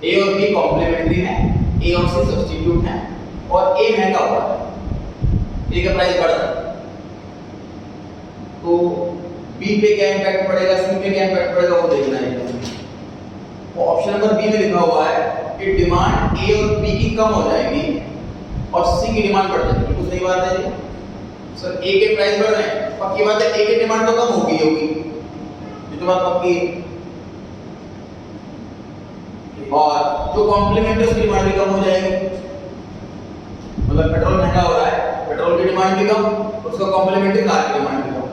ए और बी कॉम्प्लीमेंट्री हैं, ए और सी सब्स्टिट्यूट हैं और ए महंगा हो रहा है, ए का प्राइस बढ़ रहा है। तो बी पे क्या इंपैक्ट पड़ेगा, सी पे क्या इंपैक्ट पड़ेगा वो देखना है। वो ऑप्शन नंबर बी में लिखा हुआ है कि डिमांड ए और बी की कम हो जाएगी और सी की डिमांड बढ़ जाएगी। बिल्कुल सही बात है जी सर, ए के प्राइस बढ़ रहे हैं, पक्की बात है ए की डिमांड तो कम होगी ये तो बात पक्की है। और जो कॉम्प्लीमेंट है उसकी डिमांड भी कम हो जाएगी, मतलब पेट्रोल महंगा हो रहा है, पेट्रोल की डिमांड भी कम, उसका कॉम्प्लीमेंट्री कार की डिमांड भी कम,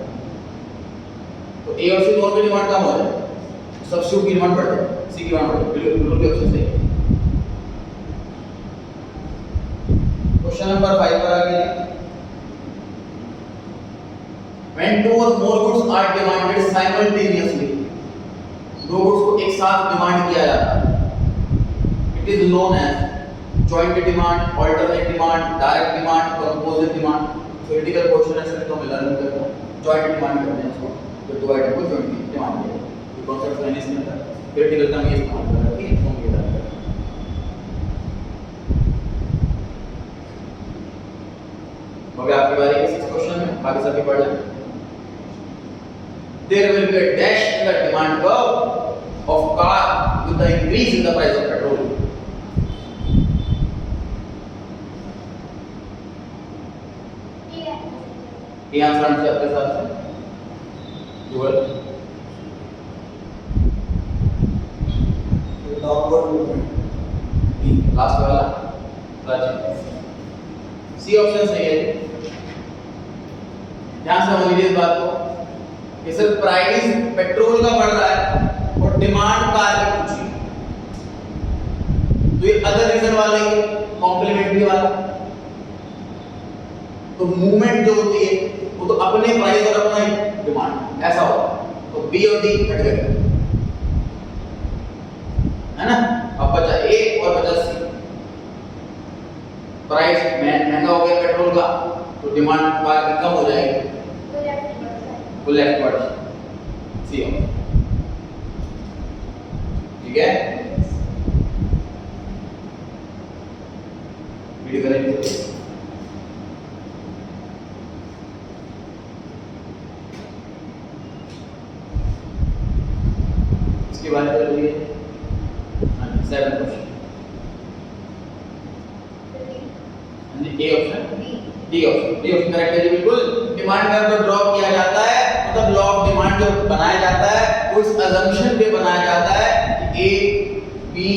तो ए और सी दोनों की डिमांड कम हो जाए, सब्स्टिट्यूट की डिमांड बढ़ जाए, सी की डिमांड बढ़ जाए। बिल्कुल भी ऑप्शन सही है। क्वेश्चन नंबर 5 पर आगे, when two or more goods are demanded simultaneously, दो गुड्स को एक साथ डिमांड किया जाता है, it is known as joint demand, alternate demand, direct demand, composite demand. Theoretical question है सर, तो मैं लर्न करता हूं जॉइंट डिमांड करते हैं इसको, तो दो आइटम को जॉइंट डिमांड किया, ये कॉन्सेप्ट मैंने इसमें था थ्योरेटिकल का, मैं इस्तेमाल कर रहा हूं। ठीक है, तो ये था अभी आपकी बारी है। 6 क्वेश्चन में बाकी सभी पढ़ लें। There will be a dash in the demand curve of car with the increase in the price of petrol. ये आंसर है आपके साथ से गूगल डाउनवर्ड मूवमेंट। लास्ट वाला राजीव, सी ऑप्शन सही है। ध्यान से समझ लीजिए इस बात को कि सर प्राइस पेट्रोल का बढ़ रहा है और डिमांड कार की पूछी, तो ये अदर रीजन वाला ही कॉम्प्लीमेंट्री वाला, तो मूवमेंट जो होती है वो तो अपने प्राइस और अपना ही डिमांड ऐसा होगा, तो बी और डी हट गए, है ना। अब बचा ए और बचा सी, प्राइस महंगा हो गया पेट्रोल का तो डिमांड कार की कम हो जाएगी, वो लेफ्ट बढ़ सी ऑप्शन। ठीक है, वीडियो करेंगे इसके बाद चलिए 7 question. A option, D option, D option correct है जी बिल्कुल। डिमांड कर्व को ड्रॉ किया जाता है, मतलब लॉ ऑफ डिमांड जो बनाया जाता है वो इस अजम्पशन पे बनाया जाता है कि ए, बी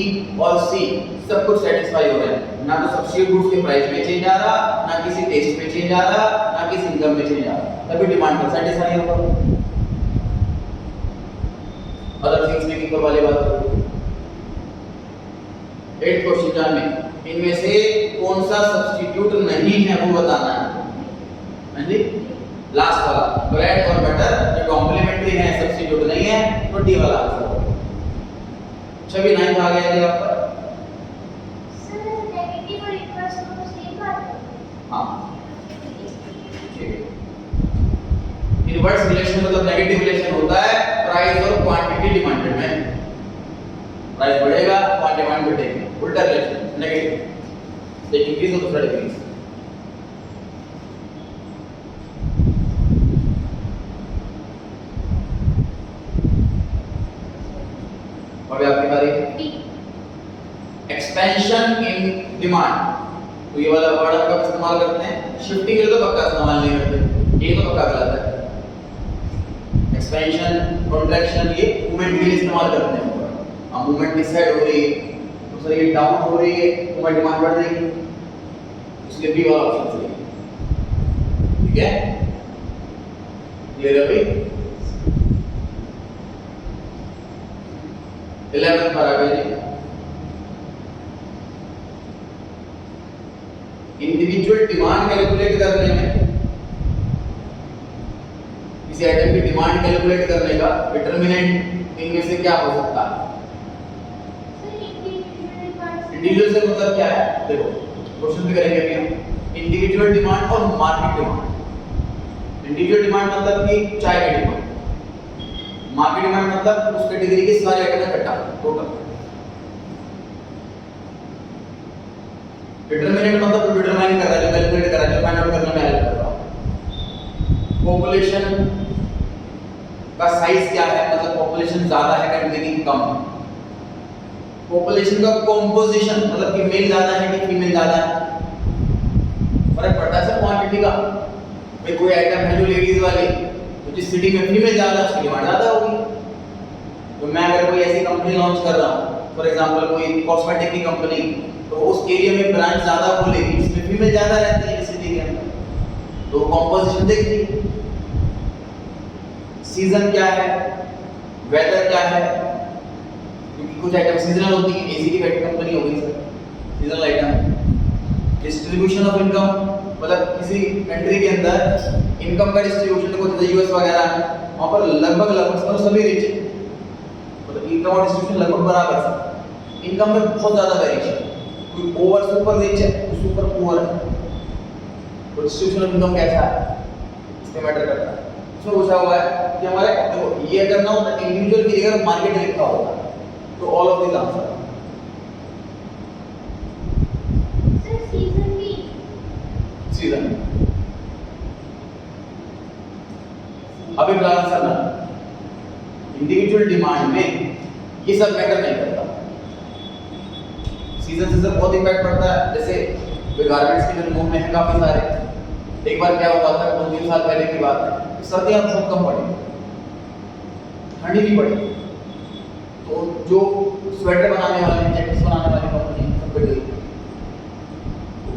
और सी सब कुछ सेटिस्फाई हो रहे हैं, ना तो सब्सिट्यूट गुड्स के प्राइस में चेंज आ रहा, ना किसी टेस्ट में चेंज आ रहा, ना किसी इनकम में चेंज आ रहा, तभी डिमांड का सेटिस्फाई होगा। अदर थिंग्स में इक्वल वाली बात होगी। 8 क्वेश्चन जान में इनमें से कौन सा सब्स्टिट्यूट नहीं है वो बताना है जी। लास्ट वाला ब्रेड और बटर जो कॉम्प्लीमेंट्री है, सब्स्टिट्यूट नहीं है, तो डी वाला आंसर होगा। 9 आ गया जी आपका। सर नेगेटिव और इनवर्स दोनों सेम बात है। हाँ ठीक है, इनवर्स रिलेशन मतलब नेगेटिव रिलेशन होता है प्राइस और क्वांटिटी डिमांडेड में, प्राइस बढ़ेगा क्वांटिटी डिमांड घटेगी, उल्टा रिलेशन नेगेटिव, एक इंक्रीज हो दूसरा डिक्रीज। अभी आपकी बारी है। एक्सपेंशन इन डिमांड, तो ये वाला वर्ड हम कब इस्तेमाल करते हैं, शिफ्टिंग के लिए तो पक्का इस्तेमाल नहीं करते, ये तो पक्का गलत है। एक्सपेंशन, कॉन्ट्रैक्शन ये मूवमेंट के लिए इस्तेमाल करते हैं, हम मूवमेंट डिसाइड हो रही है सर ये डाउन हो रही है तो हमारी डिमांड बढ़ जाएगी, इसलिए बी वाला ऑप्शन चाहिए। ठीक है, क्लियर है भाई? 11th पर आ गए जी। इंडिविजुअल डिमांड कैलकुलेट करने में, किसी आइटम की डिमांड कैलकुलेट करने का डिटरमिनेंट इनमें से क्या हो सकता है? इंडिविजुअल से मतलब क्या है? देखो क्वेश्चन भी करेंगे अभी हम। इंडिविजुअल डिमांड और मार्केट डिमांड। इंडिविजुअल डिमांड मतलब कि चाय की डिमांड, मार्केट डिमांड मतलब उस कैटेगरी के सारे आइटम इकट्ठा टोटल। डिटरमिनेंट मतलब डिटरमाइन कर रहा है, जो कैलकुलेट कर रहा है, जो फाइंड आउट करने में हेल्प कर रहा है। पॉपुलेशन का साइज क्या है, मतलब पॉपुलेशन ज्यादा है कैटेगरी कम है। पॉपुलेशन का कंपोजिशन मतलब कि मेल ज्यादा है कि फीमेल ज्यादा है, फर्क पड़ता है सर क्वांटिटी का। भाई कोई आइटम है जो लेडीज वाली, तो जिस सिटी में फीमेल ज्यादा है उसकी डिमांड ज्यादा होगी। तो मैं अगर कोई ऐसी कंपनी लॉन्च कर रहा हूँ, फॉर एग्जांपल कोई कॉस्मेटिक की कंपनी, तो उस एरिया में ब्रांच ज्यादा खोलेगी जिसमें फीमेल ज्यादा रहती है सिटी के अंदर, तो कंपोजिशन देखती। सीजन क्या है, वेदर क्या है, क्योंकि कुछ आइटम सीजनल होती है, एसी की कंपनी हो गई sir seasonal item. Distribution of income मतलब किसी कंट्री के अंदर इनकम का डिस्ट्रीब्यूशन, देखो जैसे यूएस वगैरह है वहां पर लगभग सभी रिच, मतलब इनकम और डिस्ट्रीब्यूशन लगभग बराबर है। इनकम में बहुत ज्यादा वेरिएशन, कोई ओवर सुपर रिच है, कोई सुपर पुअर है, तो डिस्ट्रीब्यूशन ऑफ इनकम कैसा है इसमें मैटर करता है। इसमें पूछा हुआ है कि हमारे देखो ये करना होता है इंडिविजुअल की जगह मार्केट लिखा होता है, तो all of this answer. Sir season भी सीजन अभी फिलहाल आंसर ना, इंडिविजुअल डिमांड में ये सब मैटर नहीं करता। सीजन से सर बहुत इम्पैक्ट पड़ता है, जैसे गारमेंट्स के जो मूव में है काफी सारे। एक बार क्या हुआ था 2-3 साल पहले की बात है, सर्दियां बहुत कम पड़ी, ठंडी नहीं पड़ी, तो जो स्वेटर बनाने वाले, जैकेट्स बनाने वाली कंपनी सब पे गई,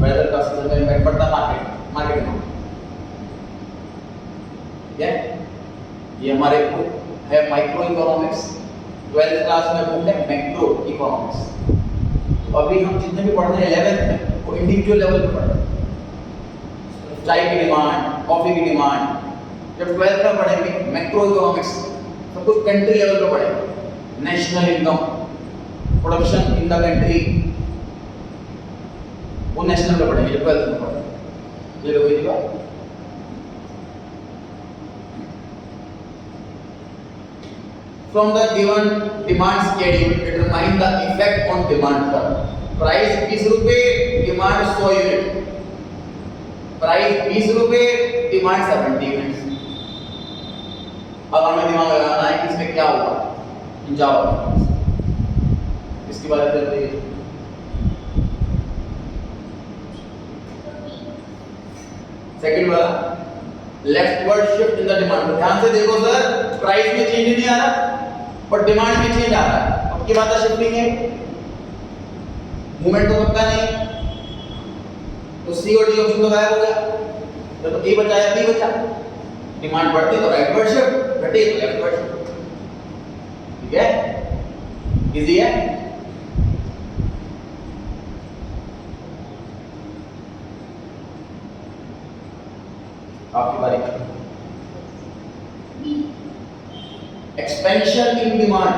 वेदर का सीजन का इम्पैक्ट पड़ता है मार्केट में। ये हमारे बुक है माइक्रो इकोनॉमिक्स, 12th क्लास में बुक है मैक्रो इकोनॉमिक्स। तो अभी हम जितने भी पढ़ रहे हैं 11th में वो इंडिविजुअल लेवल पे पढ़ रहे हैं, चाय की डिमांड, कॉफी की डिमांड। जब 12th में पढ़ेंगे मैक्रो इकोनॉमिक्स सब कुछ कंट्री लेवल पे पढ़ेंगे, national income, production in the country, वो नेशनल पे पढ़ेंगे जब 12th में पढ़ेंगे। ये कोई बात from the given demand schedule determine the effect on demand curve. Price 20 रुपए, डिमांड 100 यूनिट, प्राइस 20 रुपए, डिमांड 70 यूनिट्स। अब हमें दिमाग लगाना है कि इसमें क्या होगा जाओ इसके बारे में चलते हैं। सेकंड वाला leftward shift in the demand. ध्यान से देखो सर, प्राइस में चेंज नहीं आ रहा और डिमांड में चेंज आ रहा है। अब की बात है शिफ्टिंग है, मूवमेंट तो पक्का नहीं, तो सी और डी ऑप्शन तो गायब हो गया। जब ए बचा या बी बचा, डिमांड बढ़ती तो राइटवर्ड शिफ्ट, घटी तो लेफ्टवर्ड शिफ्ट। ठीक है, इजी है। आपकी बारी। एक्सपेंशन इन डिमांड,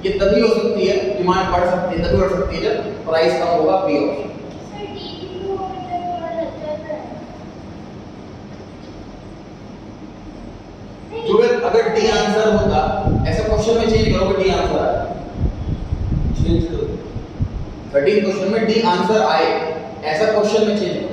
ये तभी हो सकती है, डिमांड बढ़ सकती है तभी बढ़ सकती है जब प्राइस कम होगा, बी ऑप्शन। सर डी क्यों होता है, थोड़ा लग जाता है। जो अगर डी आंसर होता, ऐसा क्वेश्चन में चेंज करोगे डी आंसर आए, चेंज करो 13 क्वेश्चन में डी आंसर आए, ऐसा क्वेश्चन में चेंज करो।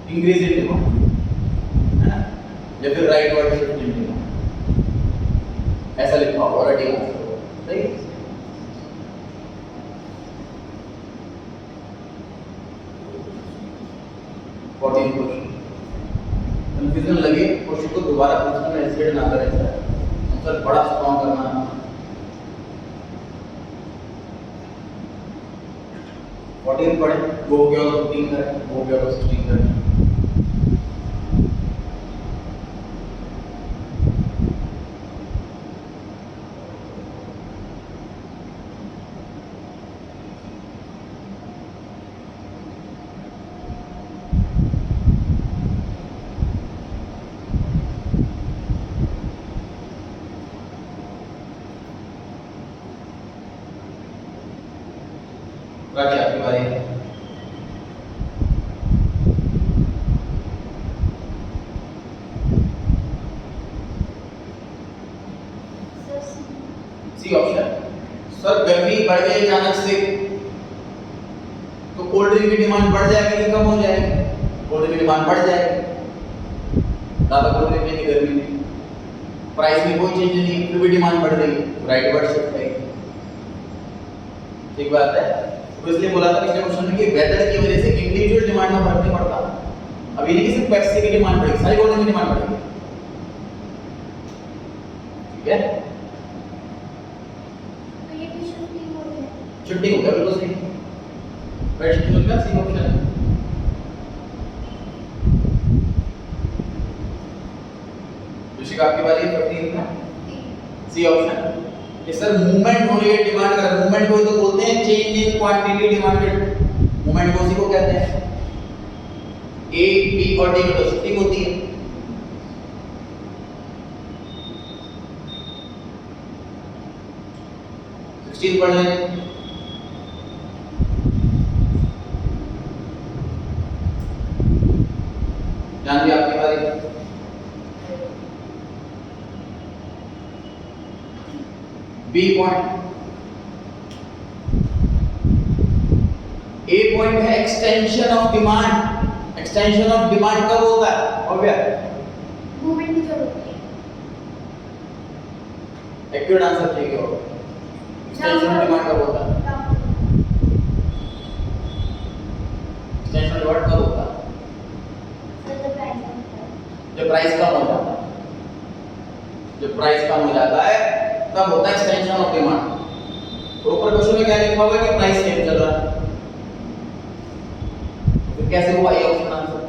इंक्रीज इन डिमांड है ना, या फिर right word shift in demand, ऐसा लिखा होगा और डी आंसर होगा। 14 क्वेश्चन कंफ्यूजन लगे क्वेश्चन को दोबारा पूछने में हेजिटेट ना करें सर, आंसर बड़ा स्ट्रॉन्ग करना है। 14 पढ़े, वो हो गया तो 15 करें, वो हो गया तो 16 करें। राखी आपकी बारी है। C option. सर गर्मी बढ़ गई अचानक से तो कोल्ड ड्रिंक की डिमांड बढ़ जाएगी कि कम हो जाएगी? कोल्ड ड्रिंक की डिमांड बढ़ जाएगी, ज्यादा कोल्ड ड्रिंक पीने गर्मी में, प्राइस में कोई चेंज नहीं, फिर भी डिमांड बढ़ रही है, राइट वर्ड शिफ्ट करेगी। ठीक बात है। तो इसलिए बोला था पिछले क्वेश्चन में कि वेदर की वजह से इंडिविजुअल डिमांड में फर्क नहीं पड़ता। अब ये नहीं कि सिर्फ पेप्सी की डिमांड बढ़ेगी, सारी कोल्ड ड्रिंक की डिमांड बढ़ेगी। ठीक है, तो ये भी शिफ्टिंग हो गया। शिफ्टिंग हो गया, बिल्कुल सही। राइट शिफ्टिंग हो गया, सी ऑप्शन है। ऋषिका आपकी बारी है, 15 का सी ऑप्शन। ये सर मूवमेंट हो रही है, डिमांड कर, मूवमेंट को तो बोलते हैं change in quantity demanded. Movement को उसी को कहते हैं। ए बी और डी में तो शिफ्टिंग होती है। चीज पढ़ लें। जानवी आपकी बारी। B point. ए पॉइंट है extension of demand. Extension of demand कब होता है? और क्या मूवमेंट की जरूरत है। एक्यूरेट आंसर ठीक है। एक्सटेंशन ऑफ डिमांड कब होता है? एक्सटेंशन ऑफ डिमांड कब होता है? जब प्राइस कम हो जाता है। जब प्राइस कम हो जाता है तब होता है एक्सटेंशन ऑफ डिमांड। तो ऊपर क्वेश्चन में क्या लिखा हुआ है कि प्राइस सेम चल रहा है, तो कैसे हुआ ये ऑप्शन आंसर?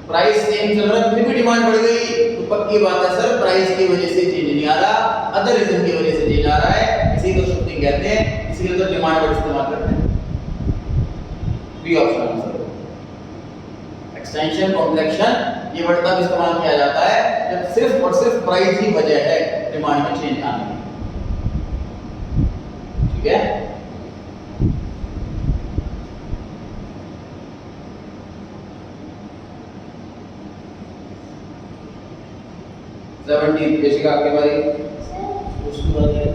प्राइस सेम चल रहा है फिर भी डिमांड बढ़ गई, तो पक्की बात है सर प्राइस की वजह से चेंज नहीं आ रहा, अदर रीजन की वजह से चेंज आ रहा है। इसी को शिफ्टिंग कहते हैं, इसीलिए तो डिमांड वर्ड इस्तेमाल करते हैं। B option answer. Extension, contraction ये वर्ड तब इस्तेमाल किया जाता है जब सिर्फ और सिर्फ प्राइस ही वजह है डिमांड में चेंज आने की। ठीक है, बेसिक आपके बारे उसके बाद है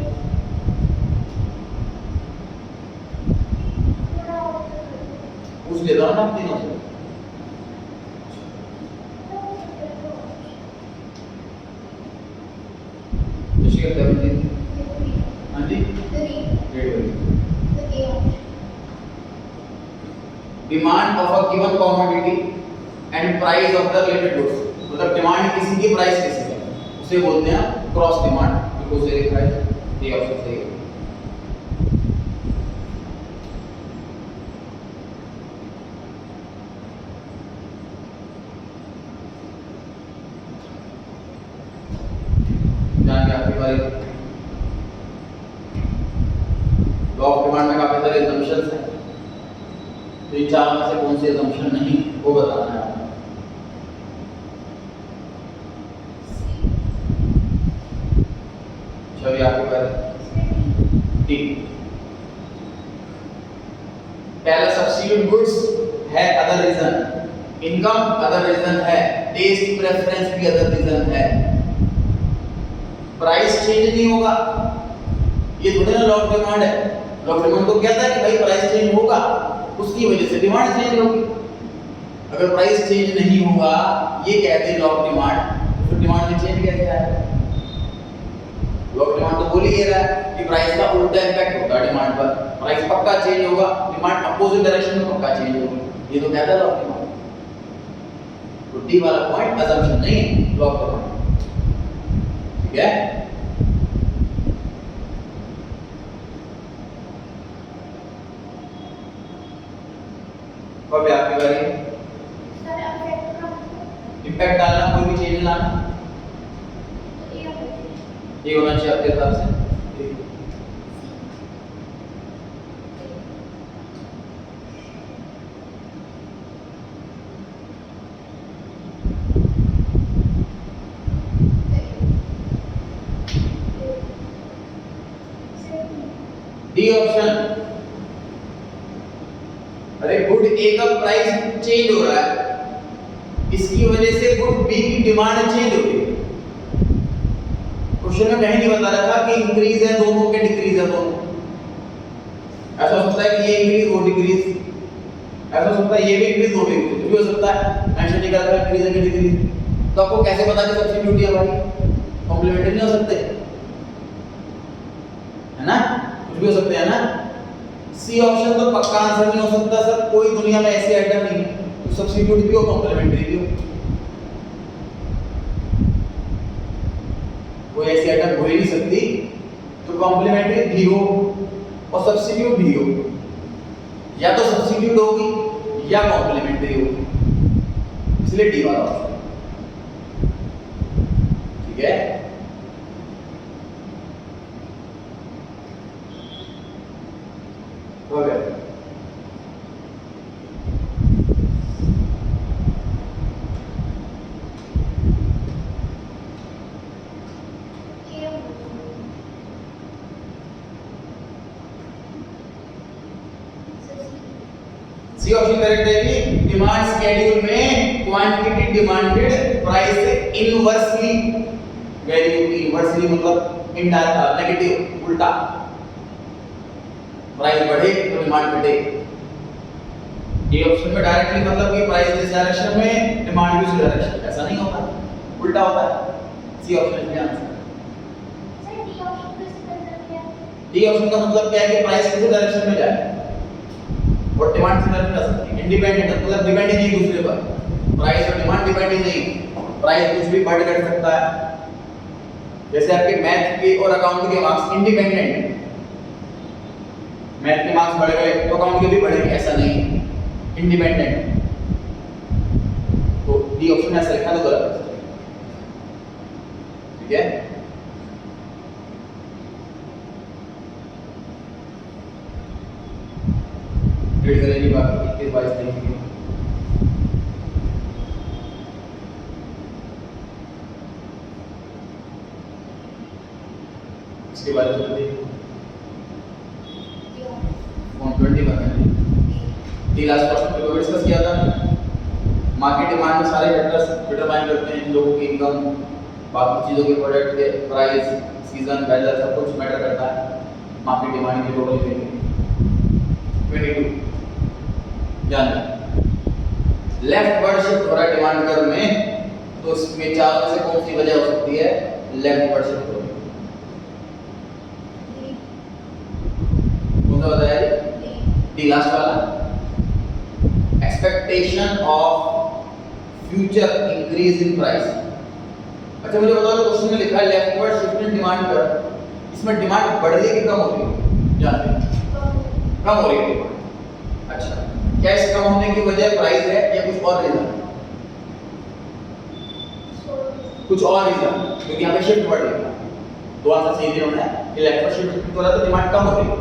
पूछ लेता हूँ ना तीनों से। हाँ जी, demand of a given commodity and price of the related goods. मतलब डिमांड किसी की, प्राइस किसी का, उसे बोलते हैं क्रॉस डिमांड। बिल्कुल सही लिखा है, ये ऑप्शन सही है। जान के आपकी बारी। लॉ ऑफ डिमांड में काफी सारे assumptions हैं, तो इन चारों में से कौन सी assumption नहीं वो बताना है आपको। छवि आपके बारे। ठीक, पहला सब्स्टिट्यूट गुड्स है other reason, income other reason है, टेस्ट प्रेफरेंस भी अदर रीजन है, प्राइस चेंज नहीं होगा। ये थोड़ी ना लॉ ऑफ डिमांड है। लॉ ऑफ डिमांड तो कहता है कि भाई प्राइस चेंज होगा, उसकी वजह से डिमांड चेंज होगी। अगर प्राइस चेंज नहीं होगा ये कहते हैं लॉ ऑफ डिमांड, तो डिमांड में चेंज कैसे आएगा? लॉ ऑफ डिमांड तो बोल ही रहा है कि प्राइस का उल्टा इम्पैक्ट होगा डिमांड पर। प्राइस पक्का चेंज होगा, डिमांड अपोजिट डायरेक्शन में पक्का चेंज होगी। ये तो कहता है लॉ ऑफ डिमांड। तो डी वाला पॉइंट अजम्पशन नहीं है, लॉ ऑफ डिमांड। ठीक है, अब आपकी बारी। सर अफेक्ट का मतलब इम्पैक्ट डालना, कोई भी चेंज लाना, तो ये होता है ये होना चाहिए आपके हिसाब से। डी ऑप्शन, अरे गुड ए का प्राइस चेंज हो रहा है, इसकी वजह से गुड बी की डिमांड चेंज हो रही है। क्वेश्चन में कहीं नहीं बता रखा कि इंक्रीज है दोनों के डिक्रीज है दोनों। ऐसा हो सकता है कि ये इंक्रीज वो डिक्रीज, ऐसा हो सकता है ये भी इंक्रीज वो भी इंक्रीज, कुछ भी हो सकता है। मेंशन नहीं कर रखा इंक्रीज है कि डिक्रीज, तो आपको कैसे पता कि सब्स्टिट्यूट है भाई? कॉम्प्लीमेंट्री नहीं हो सकते, है ना, कुछ भी हो सकते हैं ना। सी ऑप्शन तो पक्का आंसर नहीं हो सकता सर, कोई दुनिया में ऐसी आइटम नहीं है तो सब्स्टिट्यूट भी हो कॉम्प्लीमेंट्री भी हो, कोई ऐसी आइटम हो ही नहीं सकती तो कॉम्प्लीमेंट्री भी हो और सब्स्टिट्यूट भी हो, या तो सब्स्टिट्यूट होगी या कॉम्प्लीमेंट्री होगी, इसलिए डी वाला ऑप्शन। ठीक है, हो गया। ये सी ऑप्शन करेक्ट है कि डिमांड शेड्यूल में क्वांटिटी डिमांडेड प्राइस से इनवर्सली वैल्यू, इनवर्सली मतलब इनडायरेक्ट नेगेटिव उल्टा, प्राइस बढ़े तो डिमांड घटे। ये ऑप्शन में डायरेक्टली मतलब कि प्राइस जिस डायरेक्शन में डिमांड भी उस डायरेक्शन, ऐसा नहीं होता, उल्टा होता है। सी ऑप्शन इसका आंसर। सर डी ऑप्शन को इससे कंसिडर किया डी ऑप्शन का मतलब क्या है कि प्राइस किस डायरेक्शन में जाए और डिमांड किस डायरेक्शन में जा सकती है, इंडिपेंडेंट मतलब डिपेंडिंग नहीं दूसरे पर, प्राइस और डिमांड डिपेंडिंग नहीं, प्राइस कुछ भी बढ़ घट सकता है। जैसे आपके मैथ के और अकाउंट के मार्क्स इंडिपेंडेंट है, मैथ के मार्क्स बढ़ गए तो अकाउंट के भी बढ़ेंगे, ऐसा नहीं, इंडिपेंडेंट। तो डी ऑप्शन में ऐसा लिखा तो गलत है। ठीक है, रीड करेंगे बाकी 21 22 23 की। इसके बारे में देखिए कौन 20 पर है। डी लास्ट क्वेश्चन पे डिस्कस किया था, मार्केट डिमांड में सारे फैक्टर्स डिटरमाइन करते हैं, लोगों की इनकम, बाकी चीजों के प्रोडक्ट के प्राइस, सीजन, वेदर सब कुछ मैटर करता है मार्केट डिमांड की टोटल वैल्यू। 22 जान लेफ्ट वर्ड शिफ्ट हो रहा है डिमांड कर्व में, तो इसमें चारों में से कौन सी वजह हो सकती है लेफ्ट वर्ड शिफ्ट होने की? कौन सा बताया जी? डी लास्ट वाला। Expectation of future increase in price. अच्छा मुझे बताओ, क्वेश्चन में लिखा है left word shift in demand curve, इसमें डिमांड बढ़ रही है कि कम हो रही है? जानते हैं कम हो रही है डिमांड। अच्छा, क्या इस कम होने की वजह प्राइस है या कुछ और रीजन? कुछ और रीजन, क्योंकि यहाँ पे शिफ्ट बढ़ रही है। दो आंसर सही दिए उन्होंने कि लेफ्ट वर्ड शिफ्ट हो रहा है तो डिमांड कम हो रही है,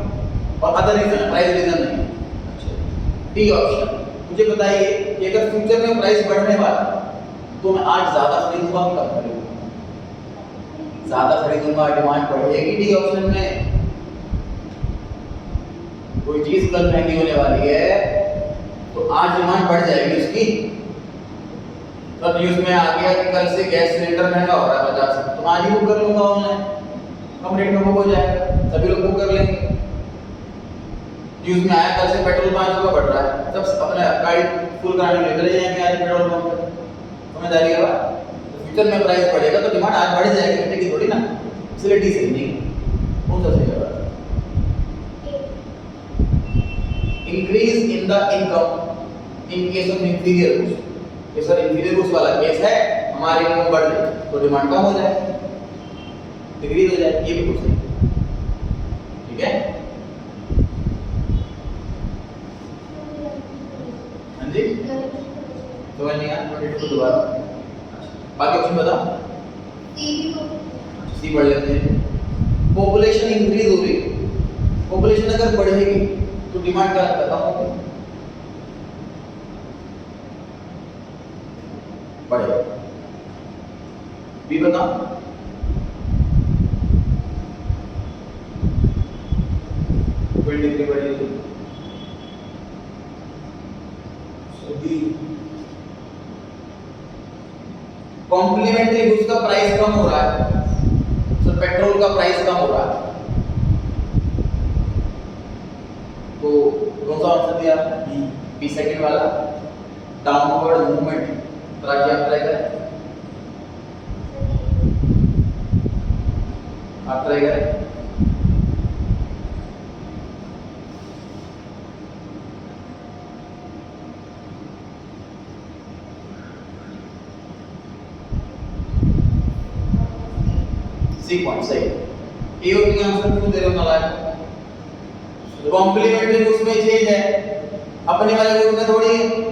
और अदर रीजन प्राइस रीजन नहीं। अच्छा, डी ऑप्शन। मुझे बताइए कि अगर फ्यूचर में प्राइस बढ़ने वाला तो मैं आज ज्यादा खरीदूंगा कि कम खरीदूंगा? ज्यादा खरीदूंगा, डिमांड बढ़ेगी डी ऑप्शन में। कोई चीज कल महंगी होने वाली है तो आज डिमांड बढ़ जाएगी उसकी। तो न्यूज में आ गया कि कल से गैस सिलेंडर महंगा हो रहा है 50 से, तो आज ही बुक कर लूंगा ऑनलाइन, कम रेट में बुक हो जाएगा, सभी लोग बुक कर लेंगे। न्यूज में आया कल से पेट्रोल 5 रुपये बढ़ रहा है, सब अपने गाड़ी फुल कराने में चले जाएंगे आज पेट्रोल पंप पर। समझदारी है बात। तो फ्यूचर में प्राइस बढ़ेगा तो डिमांड आज बढ़ जाएगी, घटेगी थोड़ी ना, इसलिए डी सही नहीं। कौन सा सही है? Increase in the income in case of inferior goods, ये सर इंफीरियर गुड्स वाला केस है, हमारी इनकम बढ़ गई तो डिमांड कम हो जाए, डिक्रीज हो जाए, ये बिल्कुल सही, ठीक है। हाँ जी, समझ नहीं आया, 22 दोबारा, बाकी ऑप्शन बताओ। सी पढ़ लेते हैं। पॉपुलेशन इंक्रीज हो रही है, पॉपुलेशन अगर बढ़ेगी तो डिमांड का कम होगी, बढ़ेगा। बी बताओ। बढ़ेगी, सभी कॉम्प्लीमेंट्री गुड्स का प्राइस कम हो रहा है, सर पेट्रोल का प्राइस कम हो रहा है, तो कौन सा आंसर दिया? बी सेकंड वाला, डाउनवर्ड मूवमेंट। तरह की आप ट्राई करें, आप ट्राई करें। सी पॉइंट सही। ए और बी आंसर क्यों दे रहे हो नालायक? कॉम्प्लीमेंट्री गुड्स में चेंज है, अपने वाले गुड्स में थोड़ी है।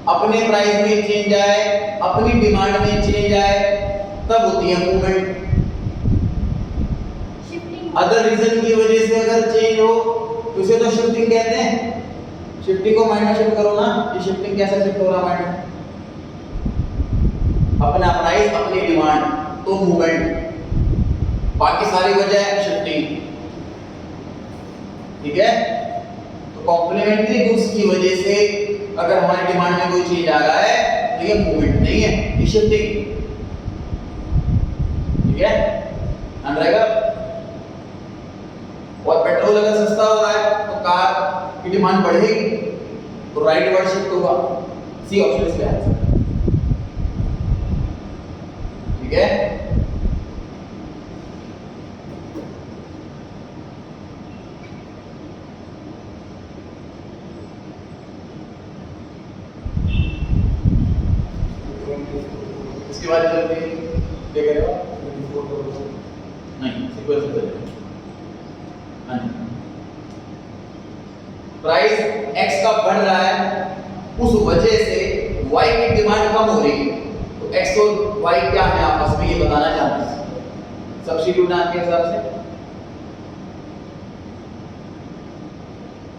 अपने प्राइस में चेंज आए, अपनी डिमांड में चेंज आए, तब होती है मूवमेंट। अदर रीजन की वजह से अगर चेंज हो तो उसे तो शिफ्टिंग कहते हैं। शिफ्टिंग को माइंड में शिफ्ट करो ना, ये शिफ्टिंग कैसे शिफ्ट हो रहा माइंड में? अपना प्राइस, अपनी डिमांड, तो मूवमेंट, बाकी सारी वजह है शिफ्टिंग, ठीक है। तो कॉम्प्लीमेंट्री गुड्स की वजह से अगर हमारी डिमांड में कोई चेंज आ रहा है तो ये मूवमेंट नहीं है, ये शिफ्टिंग, ठीक है, ध्यान रहेगा। और पेट्रोल अगर सस्ता हो रहा है तो कार की डिमांड बढ़ेगी, तो राइट वर्ड शिफ्ट होगा। सी ऑप्शन इसका आंसर, ठीक है। इसके बाद चलते हैं, क्या कह रहे हो? नहीं, सीक्वेंस में चलेंगे। हाँ जी, प्राइस x का बढ़ रहा है, उस वजह से y की डिमांड कम हो रही है, तो x और y क्या है आपस में, ये बताना चाहते हैं। सब्स्टिट्यूट आपके हिसाब से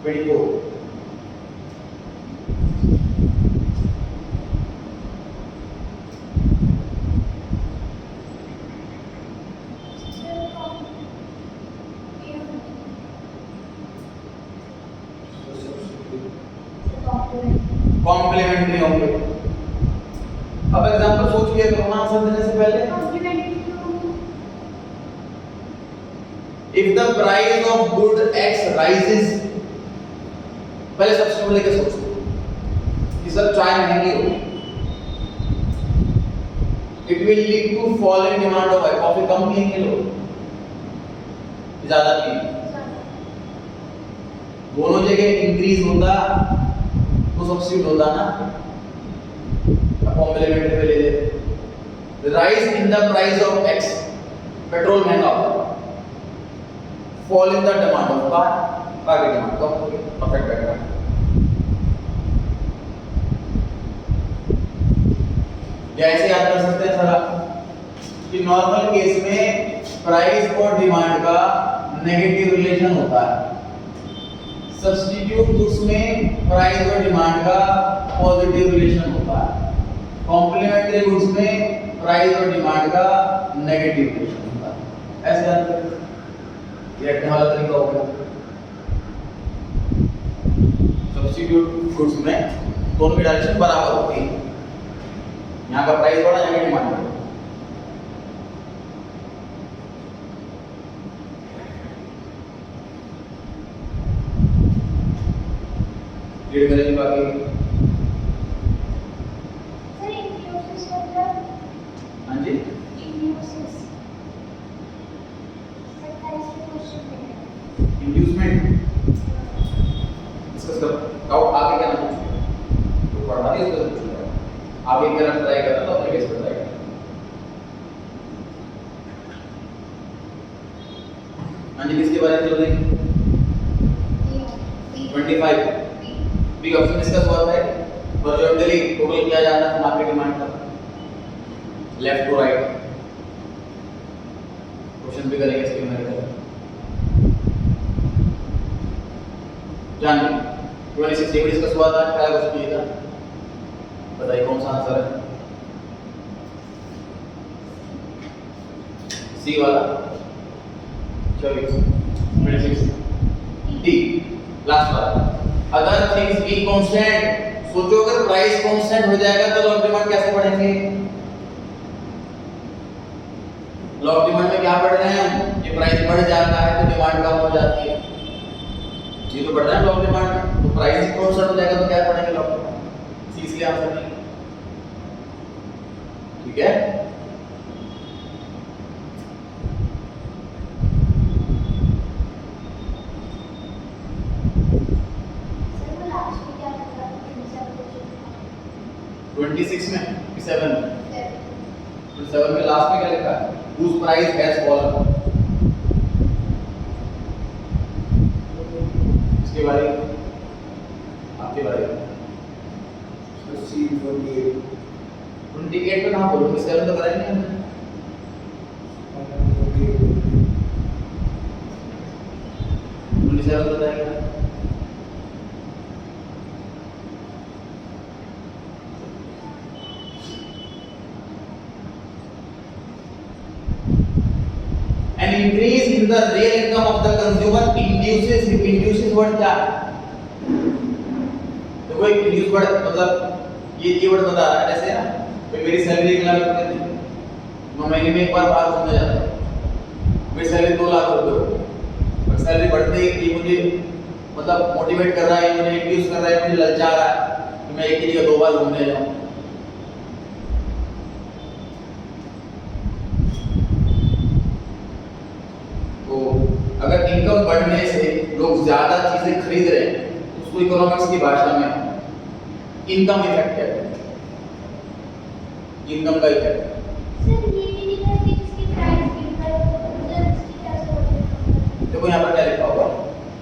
24, कॉम्प्लीमेंट्री होंगे। अब एग्जांपल सोच लिया करो ना आंसर देने से पहले। If the price of good x rises, पहले सब्स्टिट्यूट लेके सोचो कि सर चाय महंगी हो, it will lead to fall in demand of coffee, कम पिएंगे लोग, ज्यादा पिएंगे। दोनों जगह इंक्रीज होता तो सब्स्टिट्यूट होता ना, कॉम्प्लीमेंट्री पे ले लेते। Rise in the price of x, petrol महंगा होगा, fall in the demand of car की डिमांड कम होगी, परफेक्ट बैठा। जैसे याद कर सकते हैं सर कि नॉर्मल केस में प्राइस और डिमांड का नेगेटिव रिलेशन होता है, सब्स्टिट्यूट गुड्स में प्राइस और डिमांड का पॉजिटिव रिलेशन होता है, कॉम्प्लीमेंट्री गुड्स में प्राइस और डिमांड का नेगेटिव रिलेशन होता है। ऐसे याद करें, ये रखने वाला तरीका हो गया। सब्स्टिट्यूट गुड्स में दोनों की डायरेक्शन बराबर होती है, यहाँ का प्राइस बढ़ा, यहाँ की डिमांड बढ़ा। रीड करेंगे बाकी। सर इंक्लूसिव मतलब, हाँ जी, इंक्लूसिव 27 क्वेश्चन है। इंड्यूसमेंट, इसका डिस्कस करो। डाउट आगे क्या ना पूछो, तो पढ़ा दिया उसको पूछो, आगे क्या ट्राई करना तो अपने केस पे ट्राई करना। हाँ जी, किसके बारे में चल रही? 25 बी ऑप्शन डिस्कस हुआ था। हॉरिजॉन्टली टोटल किया जाता है मार्केट डिमांड का, लेफ्ट टू राइट। क्वेश्चन भी करेंगे इसके बारे में। जान 26 में डिस्कस हुआ था, क्या क्वेश्चन ये था, बताइए कौन सा आंसर है? सी वाला 26 डी लास्ट वाला। अगर थिंग्स बी कांस्टेंट, सोचो अगर प्राइस कांस्टेंट हो जाएगा तो लॉ ऑफ डिमांड कैसे पढ़ेंगे? लॉ ऑफ डिमांड में क्या पढ़ रहे हैं हम? ये प्राइस बढ़ जाता है तो डिमांड कम हो जाती है, ये तो बढ़ रहा है लॉ ऑफ डिमांड में। तो प्राइस कांस्टेंट हो जाएगा तो क्या पढ़ेंगे लॉ ऑफ डिमांड? सी इसलिए आंसर नहीं। ठीक है, सर वो लास्ट में क्या लिखा था? 26 में 7 में 7 में लास्ट में क्या लिखा है? whose price has fallen। इसके बारे में आपके बारे में सी 28 28 पे कहाँ बोलो, 7 तो कराएंगे हमने। तो बताएंगे an increase in the real income of the consumer induces word क्या? देखो एक induce word मतलब ये वर्ड बता रहा है, जैसे ना भाई मेरी सैलरी 1 लाख रुपए थी, मैं महीने में एक बार बाहर घूमने जाता हूँ, मेरी सैलरी 2 लाख रुपए हो गई। और सैलरी बढ़ते ही मुझे मतलब मोटिवेट कर रहा है, मुझे इंड्यूस कर रहा है, मुझे ललचा रहा है कि मैं एक ही जगह 2 बार घूमने जाऊँ। अगर इनकम बढ़ने से लोग ज्यादा चीजें खरीद रहे हैं तो उसको इकोनॉमिक्स की भाषा में इनकम इफेक्ट कहते हैं, इनकम का इफेक्ट। सर ये भी लिखा है कि इसकी प्राइस गिर रहा है, तो इसकी कैसे हो जाएगा? देखो यहाँ पर क्या लिखा होगा,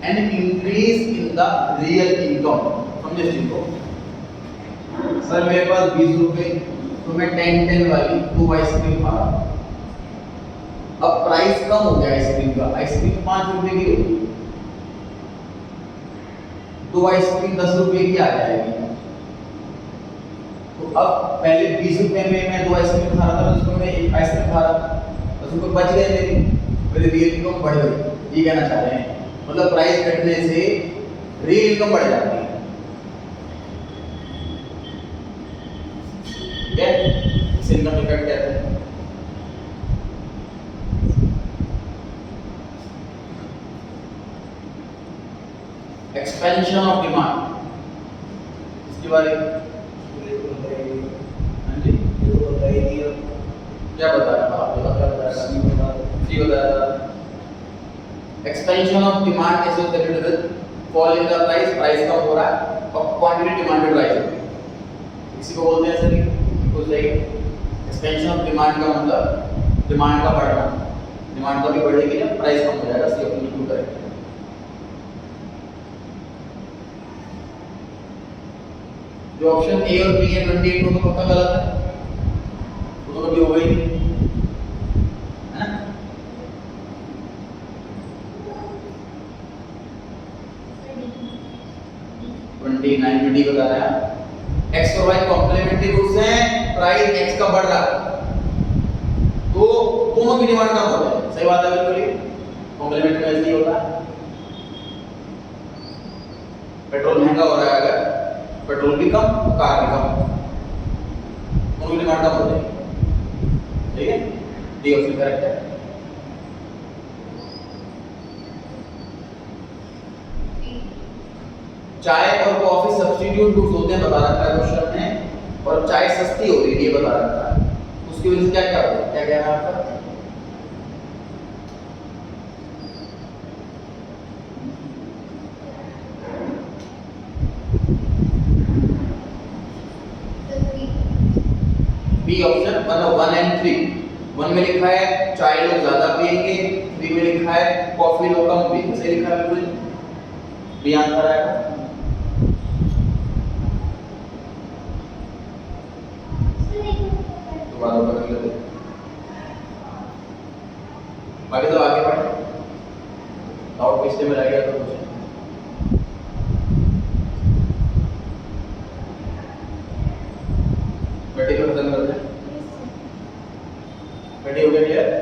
an increase in the real income. समझे इस चीज को? सर मेरे पास 20 रुपए, तो मैं 10 वाली 2 आइसक्रीम खा रहा हूँ। अब प्राइस कम हो गया आइसक्रीम का, आइसक्रीम 5 रुपए की होगी, 2 आइसक्रीम 10 रुपए की आ जाएगी। तो अब पहले 20 रुपए में मैं 2 आइसक्रीम खा रहा था, उसको मैं 1 आइसक्रीम खा रहा था, बस रुपए बच गए, मेरी रियल इनकम बढ़ गई। ये कहना चाह रहे हैं, मतलब प्राइस घटने से रियल इनकम बढ़ जाती है। ठीक है, इसे इनकम इफेक्ट कहते हैं। एक्सपेंशन ऑफ डिमांड, इसके बारे में हाँ जी क्या बताया आप? क्या बताया? Expansion of demand associated with fall in the price, price कम हो रहा है और क्वांटिटी डिमांडेड राइज हो रही है। इसी को बोलते हैं सर बिल्कुल सही। एक्सपेंशन ऑफ डिमांड का मतलब डिमांड का बढ़ना, डिमांड कभी बढ़ेगी ना प्राइस कम हो जाएगा। सी अपनी बिल्कुल करेक्ट। जो ऑप्शन ए और बी है 28 को तो पक्का गलत है, वो तो कभी होगा ही नहीं, है ना? सर 29 में डी बता रहा है। एक्स और वाई कॉम्प्लीमेंट्री रूट्स हैं, प्राइस एक्स का बढ़ रहा है तो दोनों की डिमांड कम हो जाए। सही बात है बिल्कुल, ये कॉम्प्लीमेंट्री में ऐसे ही होता है। पेट्रोल महंगा हो रहा है, अगर पेट्रोल भी कम कार भी कम, दोनों की डिमांड कम हो जाएगी। ठीक है, डी ऑप्शन करेक्ट है। चाय और कॉफी सब्स्टिट्यूट गुड्स होते हैं बता रखा है क्वेश्चन में, और चाय सस्ती हो रही है ये बता रखा है, उसकी वजह से क्या क्या होता है? क्या कहना है आपका? B option 1 and 3। 1 में लिखा है चाय लोग ज्यादा पिएंगे, 3 में लिखा है कॉफी लोग कम पिएंगे। सही लिखा है बिल्कुल, बी आंसर आएगा। दोबारा पढ़ लेते हैं। बाकी सब आगे पढ़े, डाउट पिछले में रह गया तो पूछे। बैठे को खत्म करते हैं। बैठे हो गया क्लियर?